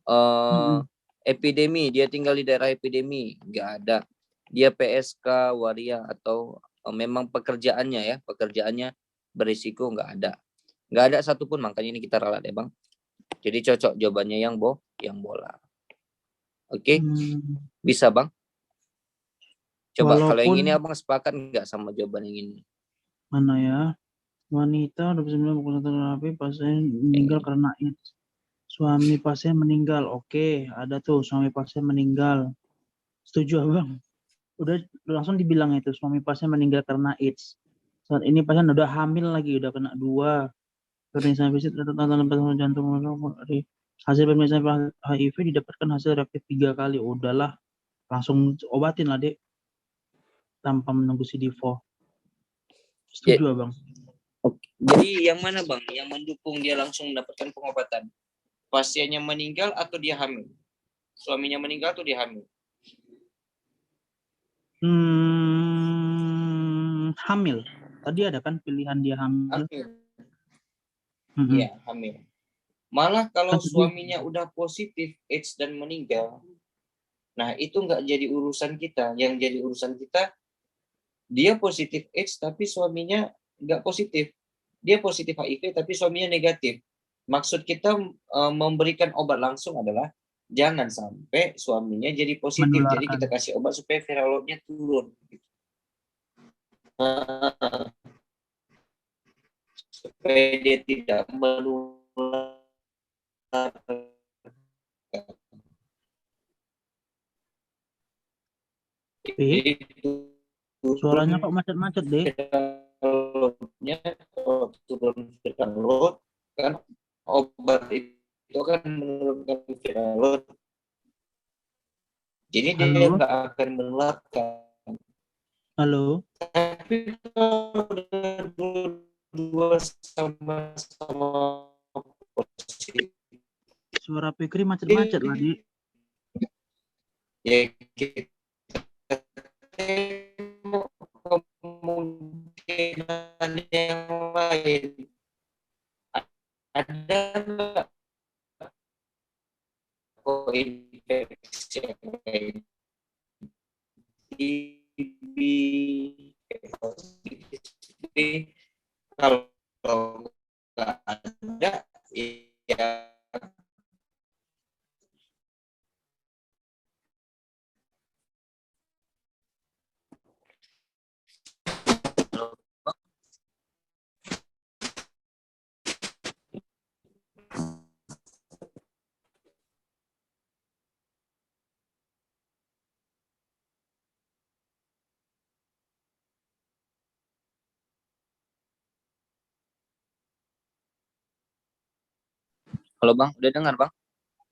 Epidemi, dia tinggal di daerah epidemi, nggak ada. Dia PSK, waria, atau memang pekerjaannya berisiko, nggak ada. Nggak ada satupun, makanya ini kita ralat ya Bang. Jadi cocok jawabannya yang bola. Oke? Bisa Bang? Coba kalau yang ini Abang sepakat nggak sama jawaban yang ini? Mana ya? Wanita 29 terapi pasien meninggal karena AIDS. Suami pasien meninggal. Oke, ada tuh suami pasien meninggal. Setuju Abang. Udah langsung dibilang itu, suami pasien meninggal karena AIDS. Saat ini pasien udah hamil lagi, udah kena 2. Pemeriksaan fisik tentang jantung, hasil pemeriksaan HIV didapatkan hasil reaktif 3 kali. Udahlah, langsung obatin lah dek, tanpa menunggu CD4. Setuju Abang. Jadi yang mana Bang yang mendukung dia langsung mendapatkan pengobatan? Pasiennya meninggal atau dia hamil? Suaminya meninggal atau dia hamil? Hamil. Tadi ada kan pilihan dia hamil. Iya, hamil. Malah kalau suaminya udah positif AIDS dan meninggal, nah itu nggak jadi urusan kita. Yang jadi urusan kita, dia positif AIDS tapi suaminya nggak positif. Dia positif HIV tapi suaminya negatif. Maksud kita memberikan obat langsung adalah jangan sampai suaminya jadi positif. Jadi Menularkan. kita kasih obat supaya viral loadnya turun. Supaya dia tidak menular. Suaranya kok macet-macet deh. Loadnya, kalau turun viral load kan obat itu kan menurunkan viral load. Jadi dia Halo, nggak akan menularkan. halo. Tapi kalau dua sama-sama positif, Suara Fikri macet-macet lah, Dik. ya kita tengok kemungkinan yang lain. Ada nggak infeksi yang lain? TB, kalau nggak ada, ya halo Bang, udah dengar Bang?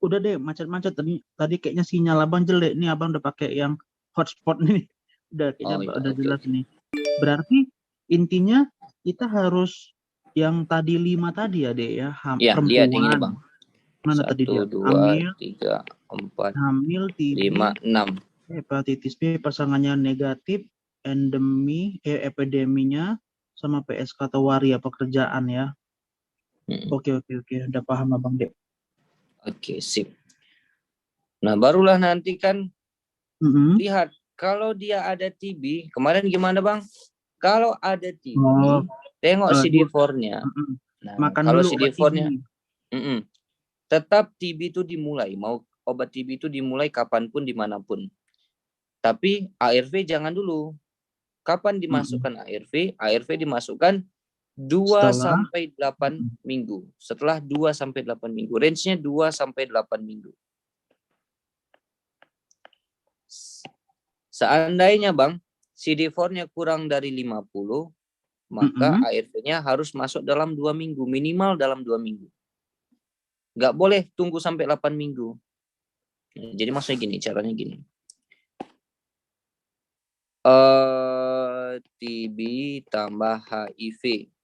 Udah deh, macet-macet. Tadi kayaknya sinyal abang jelek. Nih abang udah pakai yang hotspot nih. Udah kayaknya Oh ya, udah oke. jelas nih. Berarti intinya kita harus yang tadi 5 tadi ya, Dek ya. Ya, lihat yang ini Perempuan. Bang. Mana tadi 1, dia? 2, 3, 4, Hamil, 5, TB, 6. hepatitis B, pasangannya negatif, epideminya, sama PSK atau waria pekerjaan ya. Oke, udah paham abang Dek. Oke, sip. Nah, barulah nanti kan Mm-mm. lihat kalau dia ada TB, kemarin gimana Bang? Kalau ada TB, Oh, tengok dia, CD4-nya. mm-mm. Nah, Makan kalau dulu obat TB. CD4-nya, tetap TB itu dimulai. Mau obat TB itu dimulai kapanpun, dimanapun. Tapi ARV jangan dulu. Kapan dimasukkan ARV? ARV dimasukkan 2 Setelah sampai 8 minggu. Setelah 2 sampai 8 minggu. Range-nya 2 sampai 8 minggu. Seandainya Bang, CD4-nya kurang dari 50, maka ARV-nya harus masuk dalam 2 minggu. Minimal dalam 2 minggu. Nggak boleh tunggu sampai 8 minggu. Jadi maksudnya gini, caranya gini. TB tambah HIV.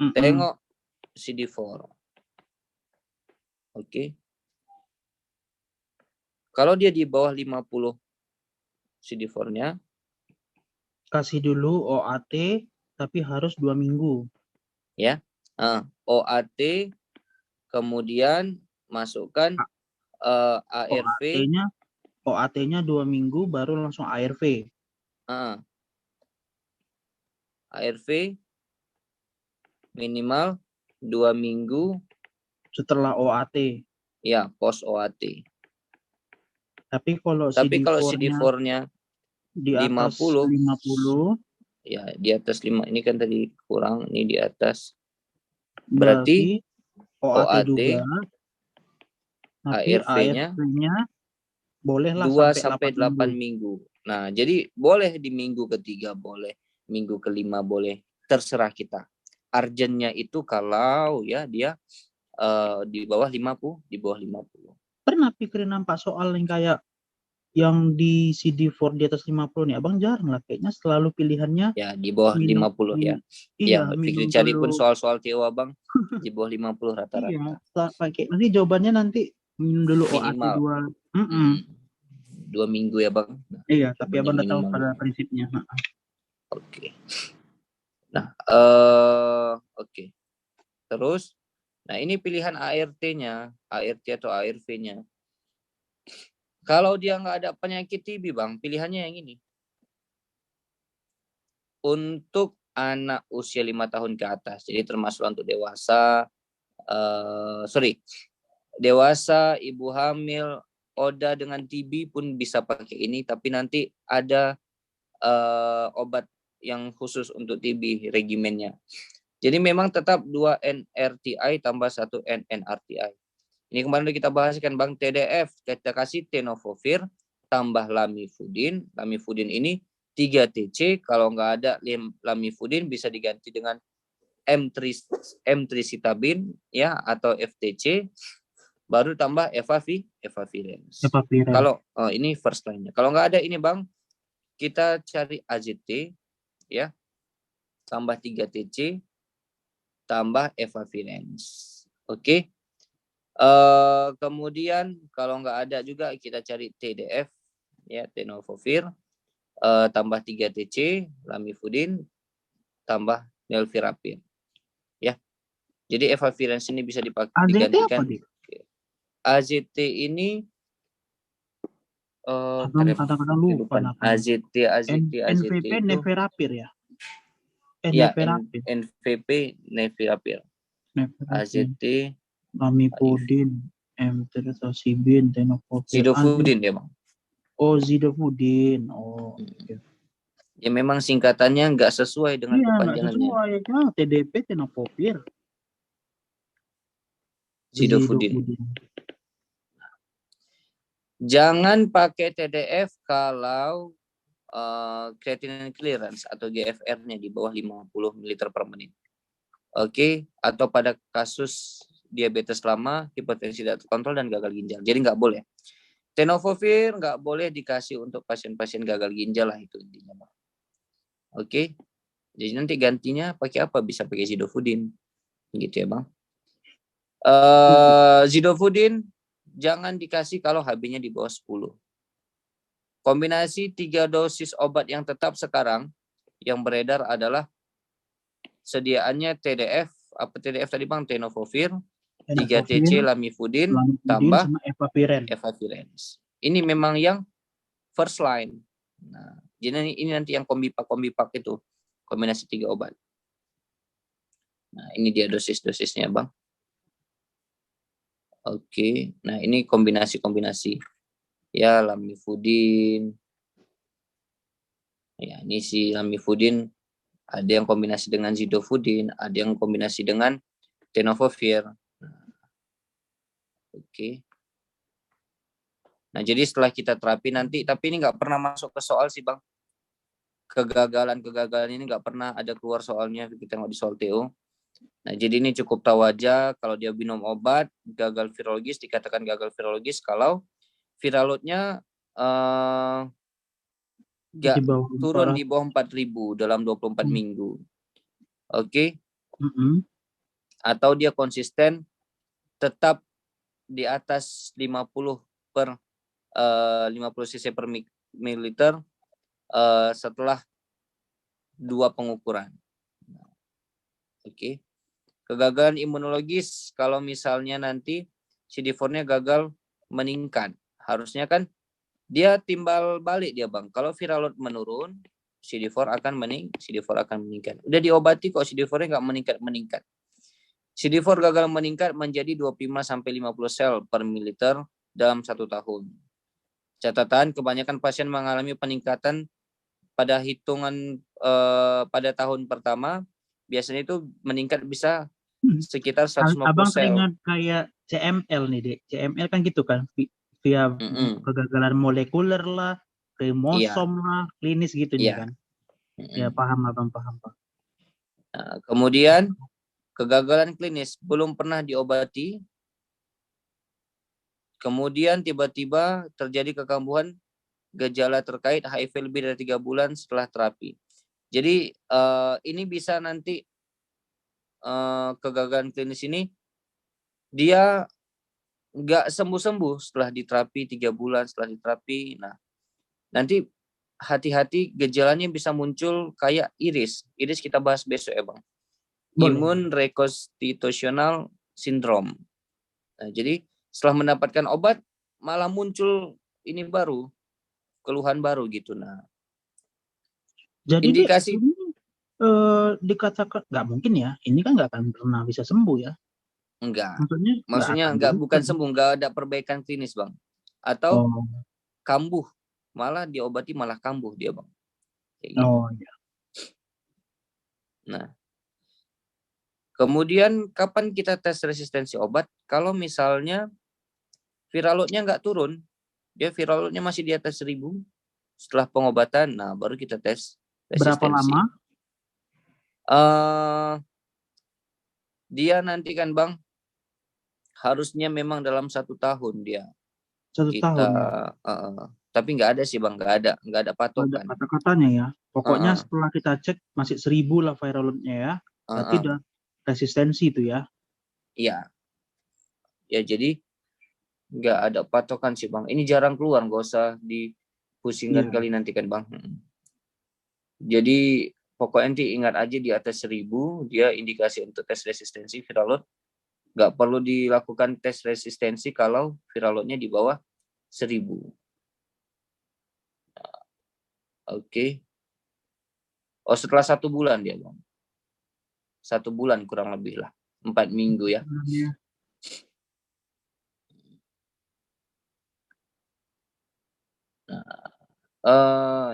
Tengok CD4. Oke. Kalau dia di bawah 50 CD4-nya, kasih dulu OAT tapi harus 2 minggu. Ya. OAT, kemudian masukkan ARV. OAT-nya 2 minggu baru langsung ARV. ARV minimal 2 minggu setelah OAT. Ya, post OAT. Tapi kalau CD4-nya di atas 50, ya di atas 5, ini kan tadi kurang, ini di atas. Berarti OAT juga, tapi ARV-nya bolehlah 2 sampai 8 minggu. Nah, jadi boleh di minggu ketiga, boleh minggu kelima, boleh, terserah kita. Urgentnya itu kalau ya dia di bawah 50, Pernah pikirin nampak soal yang kayak yang di CD4 di atas 50 nih, abang jarang lah kayaknya, selalu pilihannya ya di bawah 50 ya. Iya, Ya, pikir cari pun soal-soal TO Bang di bawah 50 rata-rata. Iya, pakai nanti jawabannya nanti minum dulu OAT 2. 2 minggu ya Bang. Iya, tapi abang udah tahu pada prinsipnya. Oke. Nah, oke. Terus, nah ini pilihan ART-nya, ART atau ARV-nya. Kalau dia nggak ada penyakit TB Bang, pilihannya yang ini. Untuk anak usia 5 tahun ke atas, jadi termasuk untuk dewasa, dewasa, ibu hamil, ODA dengan TB pun bisa pakai ini, tapi nanti ada obat yang khusus untuk TB regimennya. Jadi memang tetap 2 NRTI tambah 1 NNRTI. Ini kemarin kita bahas kan Bang, TDF kita kasih tenofovir tambah lamivudin. Lamivudin ini 3 TC, kalau nggak ada lamivudin bisa diganti dengan M3-citabin ya atau FTC, baru tambah efavirenz. Kalau ini first line-nya. Kalau nggak ada ini Bang, kita cari AZT ya, tambah 3 TC tambah efavirenz. Oke. Kemudian kalau nggak ada juga kita cari TDF ya, tenofovir tambah 3 TC, lamivudin tambah nelvirapin ya. Jadi efavirenz ini bisa digantikan. AZT ini kata-kata lupa AZT NVP itu nevirapir ya. NVP nevirapir. AZT lamivudin, M3-citabin, tenofovir, zidofudin ya Bang. Oh, zidofudin. Oh. Ya memang singkatannya nggak sesuai dengan kepanjangannya. Sesuai ya, TDP tenofovir. Zidofudin. Jangan pakai TDF kalau creatinine clearance atau GFR-nya di bawah 50 ml per menit. Oke, atau pada kasus diabetes lama, hipertensi tidak terkontrol dan gagal ginjal. Jadi nggak boleh. Tenofovir nggak boleh dikasih untuk pasien-pasien gagal ginjal lah, itu intinya. Oke, jadi nanti gantinya pakai apa? Bisa pakai zidofudin, gitu ya Bang. Zidofudin jangan dikasih kalau HB-nya di bawah 10. Kombinasi 3 dosis obat yang tetap sekarang yang beredar adalah sediaannya TDF, apa TDF tadi Bang? Tenofovir, 3 TC lamivudin tambah efavirenz. Ini memang yang first line. Nah, jadi ini nanti yang kombipak itu kombinasi 3 obat. Nah, ini dia dosis-dosisnya Bang. Oke, nah ini kombinasi ya, lamivudin. Ya, ini si lamivudin ada yang kombinasi dengan zidofudin, ada yang kombinasi dengan tenofovir. Oke. Nah, jadi setelah kita terapi nanti, tapi ini nggak pernah masuk ke soal sih Bang. Kegagalan ini nggak pernah ada keluar soalnya, kita nggak di soal TO. Nah, jadi ini cukup tahu aja kalau dia minum obat, gagal virologis, dikatakan gagal virologis kalau viral load-nya nggak turun di bawah 4.000 dalam 24 minggu. Oke. Atau dia konsisten tetap di atas 50 cc per mililiter setelah 2 pengukuran. Oke. Kegagalan imunologis kalau misalnya nanti CD4-nya gagal meningkat. Harusnya kan dia timbal balik dia Bang. Kalau viral load menurun, CD4 akan meningkat. Udah diobati kok CD4-nya nggak meningkat. CD4 gagal meningkat menjadi 25 sampai 50 sel per mililiter dalam 1 tahun. Catatan, kebanyakan pasien mengalami peningkatan pada hitungan pada tahun pertama, biasanya itu meningkat bisa sekitar 150 Abang sel. teringat kayak CML nih, Dek. CML kan gitu kan, via kegagalan molekuler lah, kromosom lah, klinis gitu nih kan. Ya, paham Abang, paham. Nah, kemudian kegagalan klinis belum pernah diobati, kemudian tiba-tiba terjadi kekambuhan gejala terkait HIV lebih dari 3 bulan setelah terapi. Jadi ini bisa nanti kegagalan klinis ini dia nggak sembuh-sembuh setelah diterapi 3 bulan setelah diterapi. Nah, nanti hati-hati gejalanya bisa muncul kayak iris. Iris kita bahas besok ya Bang. Imun rekonstitusional syndrome. Nah, jadi setelah mendapatkan obat malah muncul ini baru, keluhan baru gitu. Nah, jadi indikasi dikatakan nggak mungkin ya, ini kan nggak akan pernah bisa sembuh ya. Enggak. Maksudnya Maksudnya akan enggak, bukan berubah. sembuh, enggak ada perbaikan klinis, Bang. Atau Oh, kambuh. Malah diobati malah kambuh dia, Bang. Kayak gitu. oh ya. Nah, kemudian kapan kita tes resistensi obat? Kalau misalnya viral load-nya nggak turun, dia viral load-nya masih di atas 1000 setelah pengobatan, nah baru kita tes Berapa resistensi. lama? Dia nanti kan Bang, harusnya memang dalam 1 tahun dia 1 tahun kita, ya. tapi nggak ada sih Bang, nggak ada Ada patokan. kata-katanya ya. Pokoknya Uh, setelah kita cek masih 1000 lah viral load-nya ya. Berarti uh, udah resistensi itu ya. ya, ya jadi nggak ada patokan sih Bang. Ini jarang keluar, nggak usah dipusingkan Iya. kali nanti kan Bang. Jadi pokoknya nanti ingat aja di atas 1000 dia indikasi untuk tes resistensi viral load. Nggak perlu dilakukan tes resistensi kalau viral load-nya di bawah 1000. Oke. Oh, setelah 1 bulan dia Bang. 1 bulan kurang lebih lah. 4 minggu ya. Sebenarnya.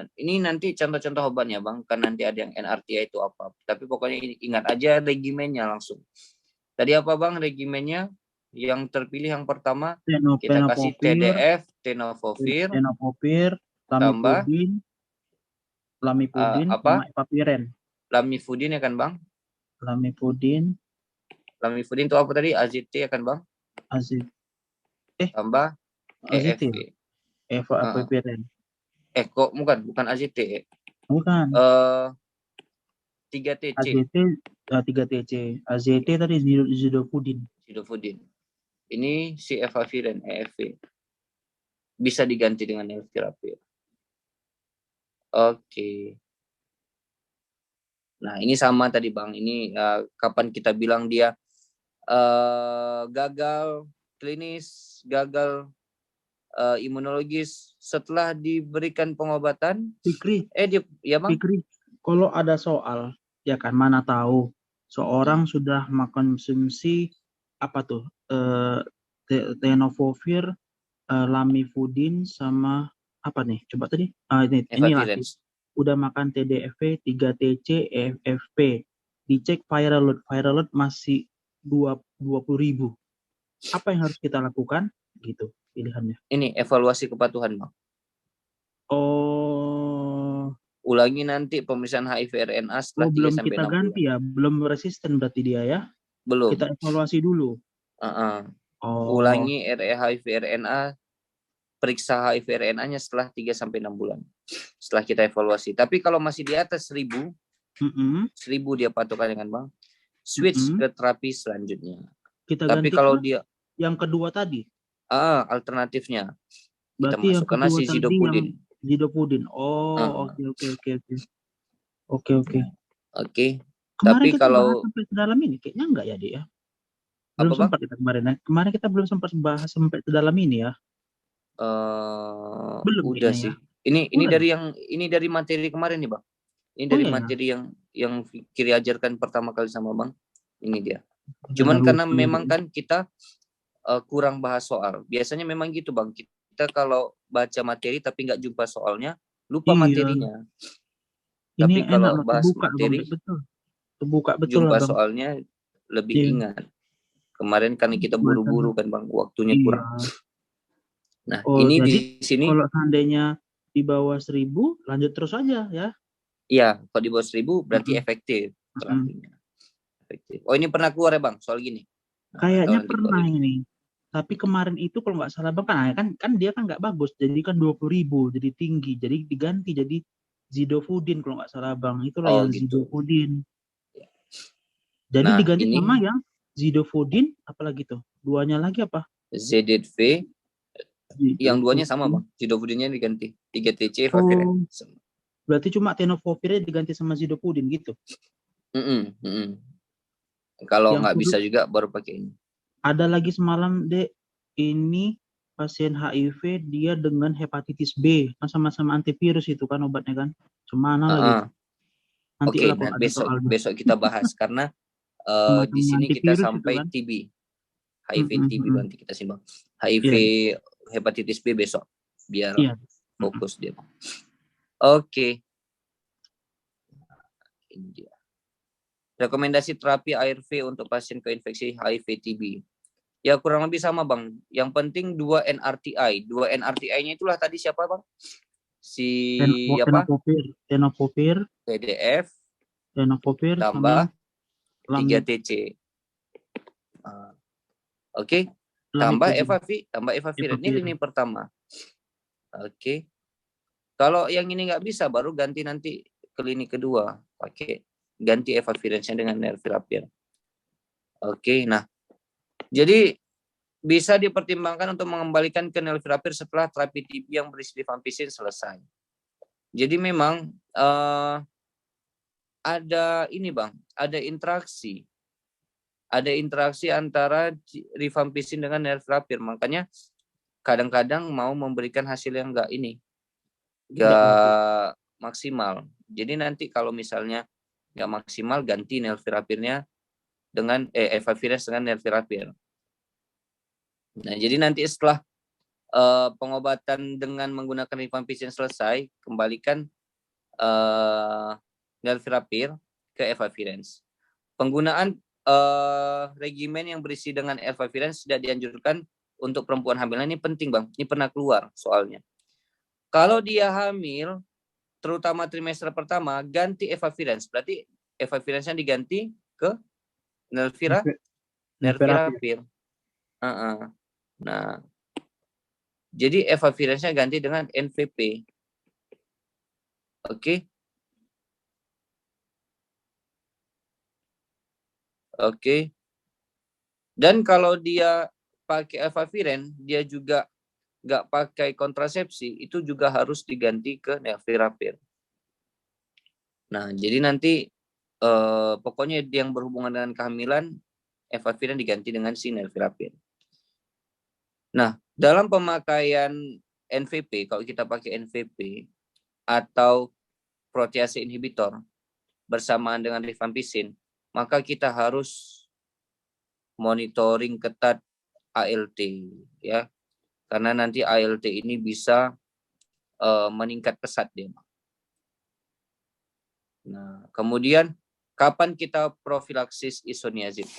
Ini nanti contoh-contoh obatnya Bang, kan nanti ada yang NRTI itu apa. Tapi pokoknya ingat aja regimennya langsung. Tadi apa Bang regimennya? Yang terpilih yang pertama kita kasih Tenofovir, TDF, tenofovir, tenofovir, tambah lamivudin sama apa? epaviren. Lamivudin ya kan Bang? Lamivudin, Lamivudin itu apa tadi? AZT ya kan Bang? azit, Tambah azitil, EFP. epaviren. Kok bukan AZT. Bukan. 3TC. AZT 3TC. AZT tadi zidofudin. Sidofudin. Ini si efaviren, EFP. Bisa diganti dengan elviravir. Oke. Nah, ini sama tadi Bang. Ini kapan kita bilang dia gagal klinis, gagal imunologis setelah diberikan pengobatan. Fikri, Ya Bang? Fikri, kalau ada soal, ya kan mana tahu seorang sudah mengkonsumsi apa tuh? Tenofovir, lamivudin sama apa nih? Coba tadi. Inilah Efaviren. udah makan TDF, 3TC, EFP. Dicek viral load. Viral load masih 20.000. Apa yang harus kita lakukan? Gitu pilihannya. Ini evaluasi kepatuhan Bang. Oh, Ulangi nanti pemeriksaan HIV-RNA setelah 3 belum sampai kita 6 ganti bulan. ya, belum resisten berarti dia ya. Belum. Kita evaluasi dulu. Oh, Ulangi HIV-RNA, periksa HIV-RNA-nya setelah 3 sampai 6 bulan. Setelah kita evaluasi. Tapi kalau masih di atas 1000, 1000 dia patokan dengan Bang, switch ke terapi selanjutnya. kita Tapi ganti kalau ke dia yang kedua tadi. alternatifnya kita Berarti yang masukkan kedua si tadi yang zidopudin. zidopudin. Oh, oke. Oke. Oke. Kemarin Tapi kita bahas kalau sampai ke dalam ini, kayaknya enggak ya, Dik ya? Belum apa Bang? sempat kita kemarin ya. Kemarin kita belum sempat bahas sampai ke dalam ini ya. Belum Udah kayaknya ya. sih. Ini Udah ya? dari materi kemarin nih Bang. Ini Oh dari iya ya. materi yang Fikri ajarkan pertama kali sama Bang. Ini dia. Udah Cuman karena lupa memang lagi. kan kita kurang bahas soal. Biasanya memang gitu Bang. Kita kalau baca materi tapi nggak jumpa soalnya, lupa Iya. materinya. Ini Tapi enak kalau loh, bahas terbuka Bang, materi, betul. Terbuka betul lah jumpa Bang. soalnya lebih Iya. ingat. Kemarin karena kita Macam- buru-buru kan Bang, waktunya Iya. kurang. Nah, Oh, ini jadi di sini, kalau seandainya di bawah 1000, lanjut terus aja ya. ya kalau di bawah 1000 berarti Mm-mm. efektif Mm-mm. terapinya. Efektif. Oh, ini pernah keluar ya Bang, soal gini? Nah, Kayaknya nanti pernah ini. Tapi kemarin itu kalau nggak salah Bang, kan dia kan nggak bagus. Jadi kan 20.000, jadi tinggi. Jadi diganti jadi zidofudin kalau nggak salah Bang. Itulah Oh yang gitu. zidofudin. Jadi Nah, diganti sama ini yang zidofudin, apalagi tuh? Duanya lagi apa? ZDV, yang duanya sama Zidofudin. Bang. Zidofudinnya diganti. 3TC, Oh, efavirenz. berarti cuma tenovovirnya diganti sama zidofudin gitu. Kalau Yang nggak kudu bisa juga baru pakai ini. ada lagi semalam Dek, ini pasien HIV dia dengan hepatitis B, kan sama-sama antivirus itu kan obatnya kan. Cemana lagi? Nanti Oke, lah nah kalau ada soalnya. besok kita bahas karena di Sama-sama sini kita antivirus itu sampai kan. TB. HIV TB nanti kita simak. HIV hepatitis B besok biar fokus dia. Oke. Ini dia. Rekomendasi terapi ARV untuk pasien keinfeksi HIV TB. Ya kurang lebih sama Bang. Yang penting 2 NRTI. 2 NRTI-nya itulah tadi siapa Bang? Si tenofovir, TDF, tenofovir tambah sama 3 TC. Oke. Tambah efavirenz. Ini lini pertama. Oke. Kalau yang ini nggak bisa, baru ganti nanti ke lini kedua. Pakai ganti efavirenz-nya dengan nevirapir. Oke. Nah, jadi bisa dipertimbangkan untuk mengembalikan ke nevirapir setelah terapi TB yang berisi rifampicin selesai. Jadi memang ada ini Bang, ada interaksi antara rifampicin dengan nevirapir. Makanya kadang-kadang mau memberikan hasil yang enggak maksimal. Jadi nanti kalau misalnya enggak maksimal, ganti nevirapirnya dengan efavirenz dengan nevirapir. Nah, jadi nanti setelah pengobatan dengan menggunakan rifampicin selesai, kembalikan nevirapir ke efavirenz. Penggunaan regimen yang berisi dengan efavirenz tidak dianjurkan untuk perempuan hamil. Ini penting Bang, ini pernah keluar soalnya. Kalau dia hamil, terutama trimester pertama, ganti efavirenz. Berarti efavirenz-nya diganti ke nevirapir. Nah, jadi efavirenz-nya ganti dengan NVP. Oke. Dan kalau dia pakai efavirenz, dia juga nggak pakai kontrasepsi, itu juga harus diganti ke nevirapir. Nah, jadi nanti pokoknya yang berhubungan dengan kehamilan, efavirenz diganti dengan si nevirapir. Nah, dalam pemakaian NVP, kalau kita pakai NVP atau protease inhibitor bersamaan dengan rifampicin, maka kita harus monitoring ketat ALT, ya, karena nanti ALT ini bisa meningkat pesat dia. Nah, kemudian kapan kita profilaksis isoniazid?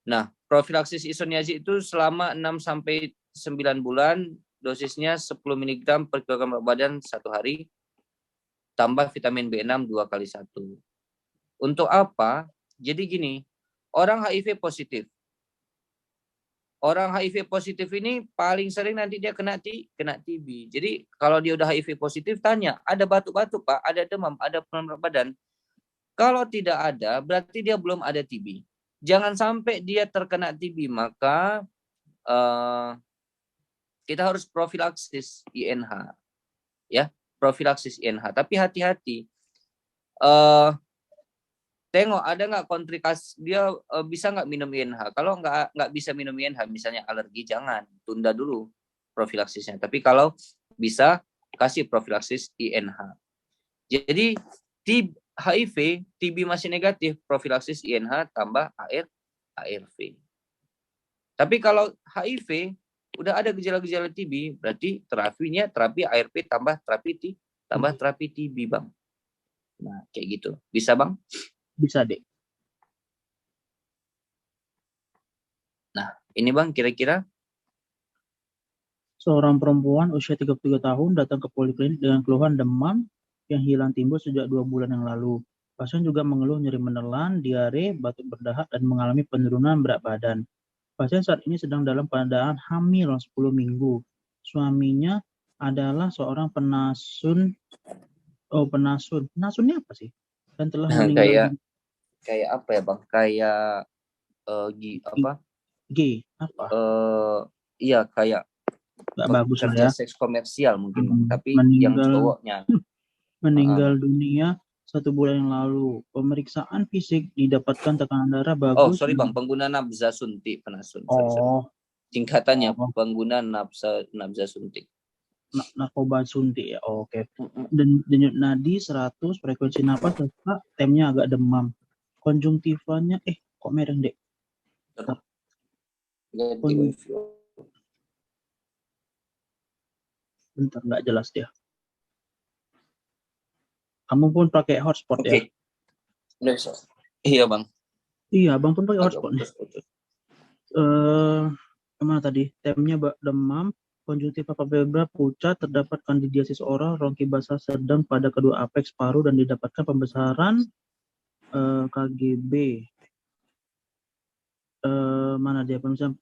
Nah, profilaksis isoniazid itu selama 6-9 bulan, dosisnya 10 mg per kilogram berat badan 1 hari, tambah vitamin B6 2 kali 1. Untuk apa? Jadi gini, orang HIV positif. Orang HIV positif ini paling sering nanti dia kena TB. Jadi kalau dia udah HIV positif, tanya, ada batuk-batuk Pak, ada demam, ada penurunan berat badan. Kalau tidak ada, berarti dia belum ada TB. Jangan sampai dia terkena TB, maka kita harus profilaksis INH. Ya, profilaksis INH. Tapi hati-hati. Tengok ada nggak komplikasi, dia bisa nggak minum INH. Kalau nggak bisa minum INH, misalnya alergi, jangan, tunda dulu profilaksisnya. Tapi kalau bisa, kasih profilaksis INH. Jadi HIV, TB masih negatif, profilaksis INH tambah ARV. Tapi kalau HIV udah ada gejala-gejala TB, berarti terapinya terapi ARV tambah terapi TB Bang. Nah kayak gitu, bisa Bang? Bisa deh. Nah ini Bang kira-kira. Seorang perempuan usia 33 tahun datang ke poliklinik dengan keluhan demam yang hilang timbul sejak 2 bulan yang lalu. Pasien juga mengeluh nyeri menelan, diare, batuk berdahak, dan mengalami penurunan berat badan. Pasien saat ini sedang dalam keadaan hamil 10 minggu. Suaminya adalah seorang penasun. Penasunnya apa sih? Dan telah meninggal. Kayak apa ya Bang? Kayak iya kayak nggak bagus lah ya. Seks komersial mungkin, tapi yang cowoknya meninggal dunia 1 bulan yang lalu. Pemeriksaan fisik didapatkan tekanan darah bagus. Sorry Bang, pengguna nafza suntik penasun. Sorry. Singkatannya pengguna nafza suntik. Narkoba suntik ya. Oke. Dan denyut nadi 100, frekuensi napas sesak, temnya agak demam. Konjungtivanya kok mereng dek. Ganti Oh, wifi. bentar, nggak jelas dia. Kamu pun pakai hotspot Oke. ya? Udah bisa. Iya bang. Iya, abang pun pakai Agak hotspot nih. putus-putus. Kemana tadi? Temnya demam, konjungtiva palpebra, pucat, terdapat kandidiasis oral, rongki basal sedang pada kedua apeks paru dan didapatkan pembesaran KGB. Mana dia pembesaran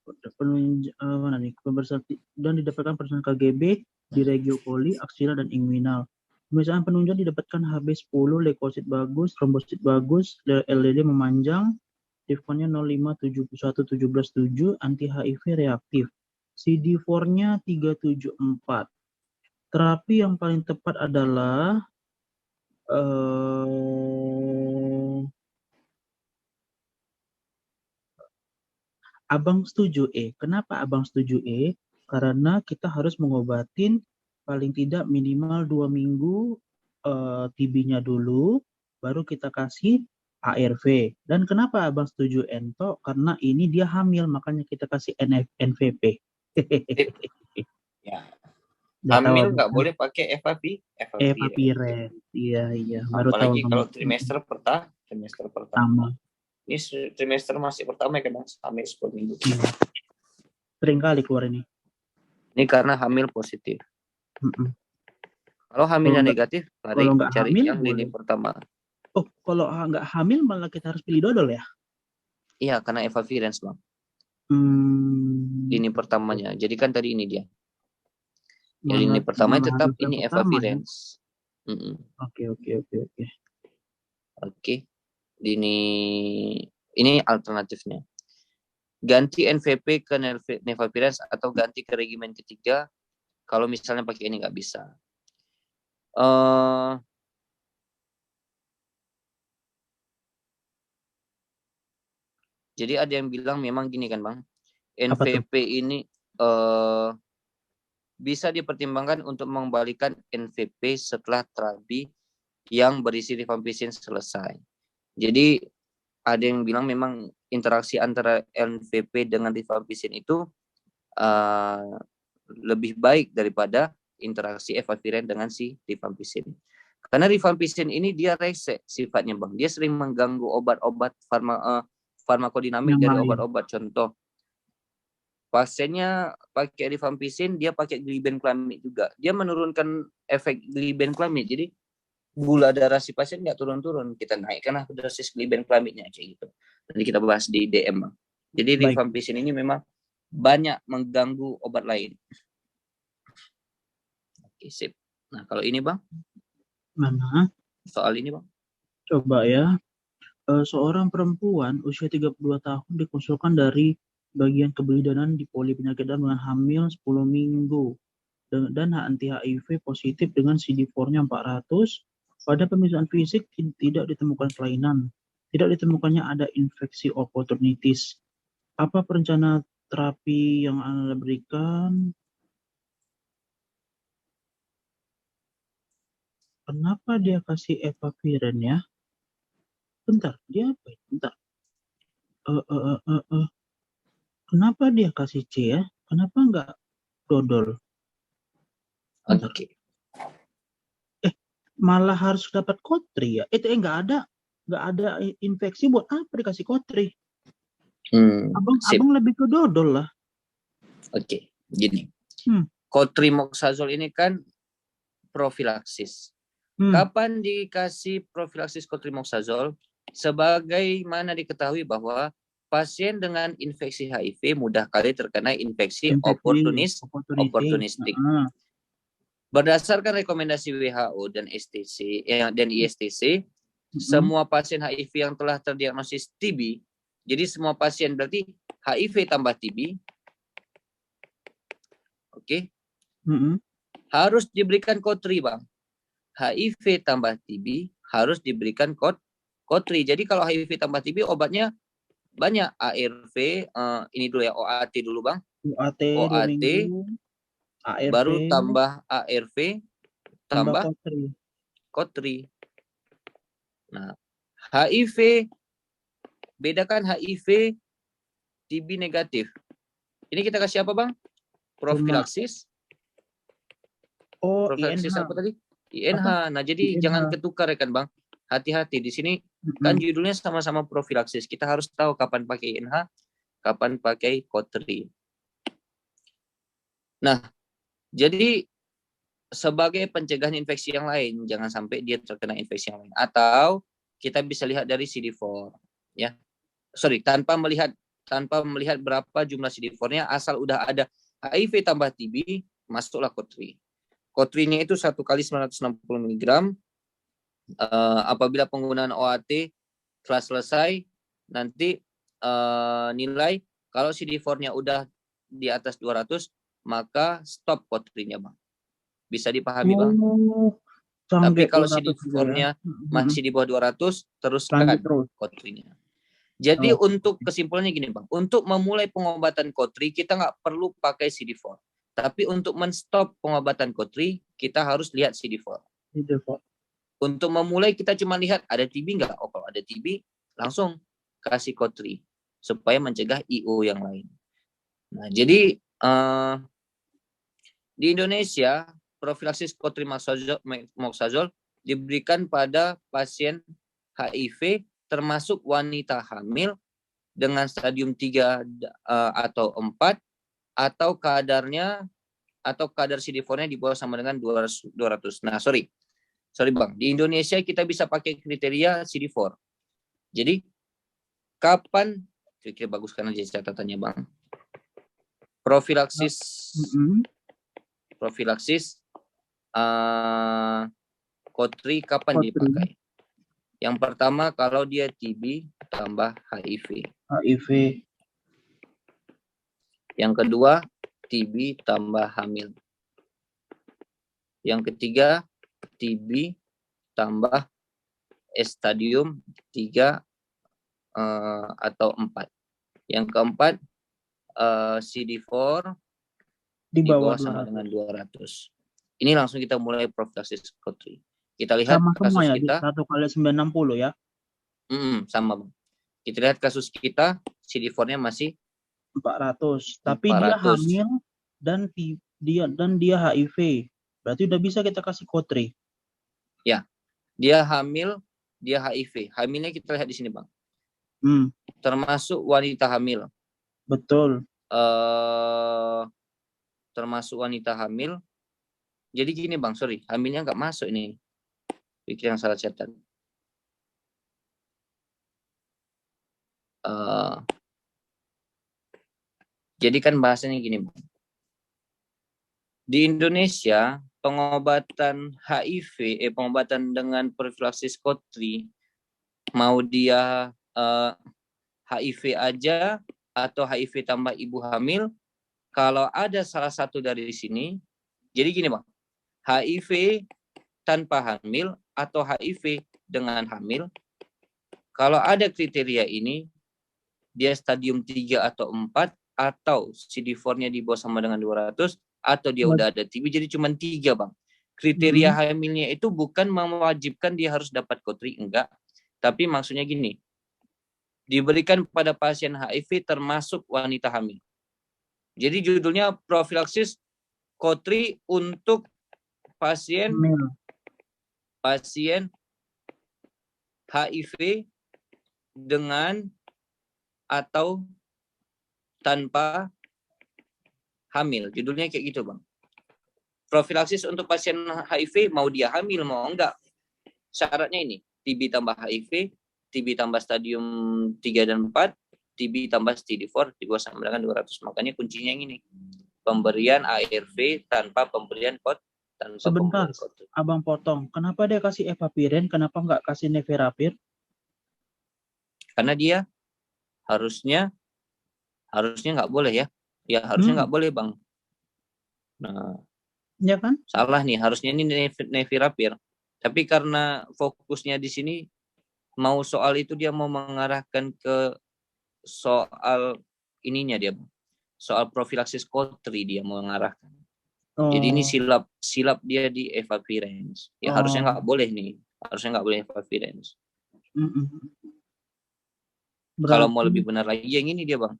mana nih? Pembesaran dan didapatkan pembesaran KGB di regio coli, aksila dan inguinal. Pemeriksaan penunjang didapatkan HB10, leukosit bagus, trombosit bagus, LDD memanjang, Tifkonnya 0571117, anti HIV reaktif. CD4-nya 374. Terapi yang paling tepat adalah Abang setuju Kenapa Abang setuju Karena kita harus mengobatin paling tidak minimal 2 minggu TB-nya dulu, baru kita kasih ARV. Dan kenapa Abang setuju Ento? Karena ini dia hamil, makanya kita kasih NVP. Ya. Udah tahu Hamil Abang. nggak boleh pakai Evapiren. Iya. Baru tahu Apalagi Abang. kalau trimester pertama. Ini trimester masih pertama ya kan, hamil 10 minggu. Sering kali keluar ini. Ini karena hamil positif. Kalau hamilnya negatif, mari kalau nggak cari hamil, yang lini pertama. Oh, kalau nggak hamil malah kita harus pilih dodol ya? Iya, karena evavirens bang. Lini pertamanya. Jadi kan tadi ini dia. Yang lini pertama tetap ini evavirens. Oke. Oke. Ini alternatifnya. Ganti NVP ke nevavirens atau ganti ke regimen ketiga. Kalau misalnya pakai ini nggak bisa. Jadi ada yang bilang memang gini kan bang, NVP ini bisa dipertimbangkan untuk mengembalikan NVP setelah terapi yang berisi rifampicin selesai. Jadi ada yang bilang memang interaksi antara NVP dengan rifampicin itu lebih baik daripada interaksi evaviren dengan si rifampicin. Karena rifampicin ini dia rese sifatnya bang, dia sering mengganggu obat-obat farmakodinamik dari obat-obat. Contoh, pasiennya pakai rifampicin, dia pakai glibenclamid juga. Dia menurunkan efek glibenclamid. Jadi gula darah si pasien nggak turun-turun. Kita naikkanlah dosis glibenclamidnya kayak gitu. Nanti kita bahas di DM, bang. Jadi rifampicin ini memang banyak mengganggu obat lain. Oke, sip. Nah, kalau ini bang? Mana? Soal ini bang? Coba ya. Seorang perempuan usia 32 tahun dikonsulkan dari bagian kebidanan di poli penyakit dalam dengan hamil 10 minggu dan anti HIV positif dengan CD4-nya 400. Pada pemeriksaan fisik tidak ditemukan kelainan. Tidak ditemukannya ada infeksi oportunitis. Apa perencana terapi yang Anda berikan? Kenapa dia kasih evaviren ya? Bentar, dia apa ya? Bentar. Kenapa dia kasih C ya? Kenapa nggak dodol? Bentar. Oke. Malah harus dapat kotri ya? Itu nggak ada infeksi, buat apa dikasih kotri? Abang lebih ke dodol lah. Oke, gini. Cotrimoxazole ini kan profilaksis. Kapan dikasih profilaksis cotrimoxazole? Sebagaimana diketahui bahwa pasien dengan infeksi HIV mudah kali terkena infeksi oportunistik. Berdasarkan rekomendasi WHO dan STC dan ISTC, semua pasien HIV yang telah terdiagnosis TB, jadi semua pasien berarti HIV tambah TB, harus diberikan kotri bang. HIV tambah TB harus diberikan kotri. Jadi kalau HIV tambah TB obatnya banyak, ARV, ini dulu ya, OAT dulu bang. OAT, baru tambah ARV, tambah kotri. Nah, HIV, bedakan HIV TB negatif. Ini kita kasih apa, Bang? Profilaksis. Oh, Profilaksis INH. apa tadi? INH. Nah, jadi INH. jangan ketukar ya kan, Bang. Hati-hati di sini kan judulnya sama-sama profilaksis. Kita harus tahu kapan pakai INH, kapan pakai COT3. Nah, jadi sebagai pencegahan infeksi yang lain, jangan sampai dia terkena infeksi yang lain. Atau kita bisa lihat dari CD4, ya. Sorry, tanpa melihat berapa jumlah CD4-nya, asal udah ada HIV tambah TB, masuklah COT3. COT3-nya itu 1 kali 960 mg. Apabila penggunaan OAT telah selesai, nanti nilai kalau CD4-nya udah di atas 200, maka stop COT3-nya, Bang. Bisa dipahami, Bang? Tapi kalau CD4-nya masih di bawah 200, teruskan COT3-nya. Jadi untuk kesimpulannya gini, Bang. Untuk memulai pengobatan COT3, kita nggak perlu pakai CD4. Tapi untuk menstop pengobatan COT3, kita harus lihat CD4. Untuk memulai, kita cuma lihat ada TB nggak? Oh, kalau ada TB, langsung kasih COT3. Supaya mencegah IO yang lain. Nah, jadi di Indonesia, profilaksis cotrimoxazole diberikan pada pasien HIV termasuk wanita hamil dengan stadium 3 atau 4 atau kadar CD4-nya di bawah sama dengan 200. Nah, sorry Bang, di Indonesia kita bisa pakai kriteria CD4. Jadi kapan, kira-kira baguskan aja catatannya, Bang. Profilaksis COT3 kapan dipakai? Yang pertama kalau dia TB tambah HIV. Yang kedua TB tambah hamil. Yang ketiga TB tambah stadium 3 atau 4. Yang keempat CD4 di bawah sama dengan 200. Ini langsung kita mulai profilaksis COT3. Kita lihat sama kasus semua ya, kita 1 kali 960 ya. Sama, Bang. Kita lihat kasus kita, CD4-nya masih 400. Tapi dia hamil dan dia HIV. Berarti udah bisa kita kasih COT3. Ya, dia hamil, dia HIV. Hamilnya kita lihat di sini, Bang. Termasuk wanita hamil. Betul. Termasuk wanita hamil. Jadi gini, Bang, sorry, hamilnya nggak masuk ini. Pikir yang salah catat. Jadi kan bahasanya gini, Bang. Di Indonesia, pengobatan HIV, pengobatan dengan profilaksis COT3, mau dia HIV aja atau HIV tambah ibu hamil, kalau ada salah satu dari sini, jadi gini, Bang, HIV tanpa hamil atau HIV dengan hamil, kalau ada kriteria ini, dia stadium 3 atau 4, atau CD4-nya di bawah sama dengan 200, atau dia udah ada TB, jadi cuma 3, Bang. Kriteria hamilnya itu bukan mewajibkan dia harus dapat COT3, enggak. Tapi maksudnya gini, diberikan pada pasien HIV termasuk wanita hamil. Jadi judulnya profilaksis COT3 untuk pasien HIV dengan atau tanpa hamil. Judulnya kayak gitu, Bang. Profilaksis untuk pasien HIV, mau dia hamil, mau enggak. Syaratnya ini, TB tambah HIV, TB tambah stadium 3 dan 4, TB tambah CD4 di bawah sama dengan 200. Makanya kuncinya yang ini. Pemberian ARV tanpa pemberian COT. Sebentar, Abang potong. Kenapa dia kasih evapiren? Kenapa nggak kasih nevirapir? Karena dia harusnya nggak boleh ya. Ya harusnya nggak boleh, Bang. Nah, ya kan? Salah nih, harusnya ini nevirapir. Tapi karena fokusnya di sini mau soal itu, dia mau mengarahkan ke soal ininya dia, soal profilaksis COT3 dia mau mengarahkan. Jadi ini silap dia di evavirens. Ya harusnya nggak boleh nih, harusnya nggak boleh evavirens. Kalau mau lebih benar lagi yang ini dia, Bang.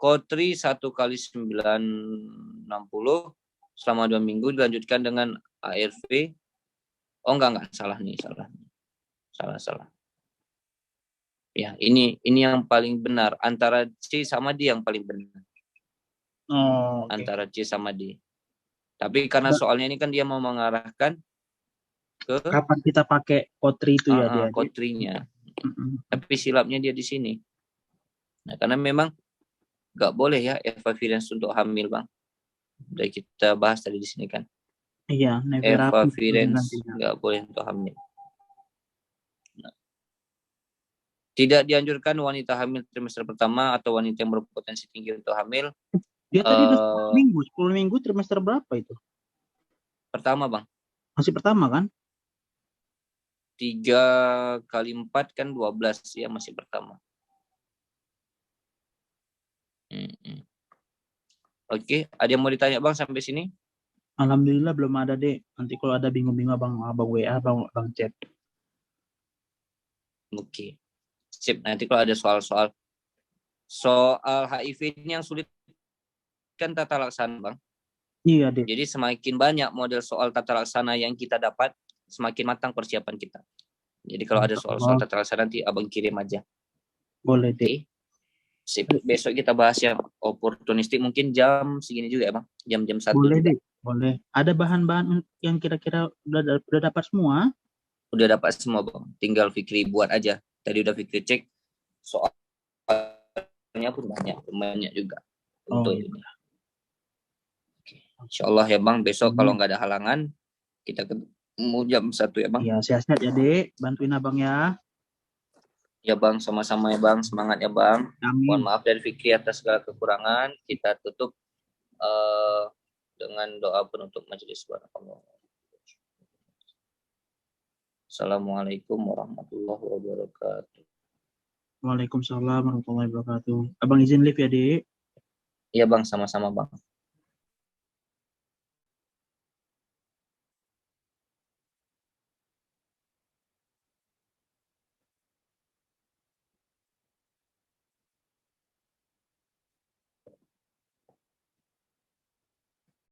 Kotri 1 kali 960 selama 2 minggu dilanjutkan dengan ARV. Oh enggak, salah nih, salah. Ya, ini yang paling benar. Antara C sama D yang paling benar. Oh, oke. Antara C sama D. Tapi karena soalnya ini kan dia mau mengarahkan ke Kapan kita pakai Kotri itu ya dia? Kotrinya. Tapi silapnya dia di sini. Nah, karena memang nggak boleh ya evavirens untuk hamil, Bang. Udah kita bahas tadi di sini kan. Iya, nevirapid Evavirens nggak boleh untuk hamil. Nah, tidak dianjurkan wanita hamil trimester pertama atau wanita yang berpotensi tinggi untuk hamil. Dia tadi udah 10 minggu trimester berapa itu? Pertama, Bang. Masih pertama kan? 3 kali 4 kan 12 ya, masih pertama. Oke, ada yang mau ditanya Bang sampai sini? Alhamdulillah belum ada, Dek. Nanti kalau ada bingung-bingung abang WA, abang chat. Oke. Sip, nanti kalau ada soal HIV ini yang sulit kan tata laksana, Bang. Iya, Dek. Jadi semakin banyak model soal tata laksana yang kita dapat, semakin matang persiapan kita. Jadi kalau ada soal-soal tata laksana nanti abang kirim aja. Boleh, Dek. Oke. Sip. Besok kita bahas yang oportunistik mungkin jam segini juga ya, Bang. Jam 1 boleh, juga. Dek. Boleh. Ada bahan-bahan yang kira-kira udah dapat semua? Udah dapat semua, Bang. Tinggal Fikri buat aja. Tadi udah Fikri cek. Soalnya pun banyak juga. Untuk ini. Insya Allah ya Bang, besok kalau nggak ada halangan, kita ketemu jam 1 ya Bang. Iya, sehat-sehat ya Dek. Bantuin abang ya. Ya Bang, sama-sama ya Bang. Semangat ya Bang. Amin. Mohon maaf dari Fikri atas segala kekurangan. Kita tutup dengan doa penutup majelis. Assalamualaikum warahmatullahi wabarakatuh. Waalaikumsalam warahmatullahi wabarakatuh. Abang izin live ya, Dek. Iya Bang, sama-sama Bang.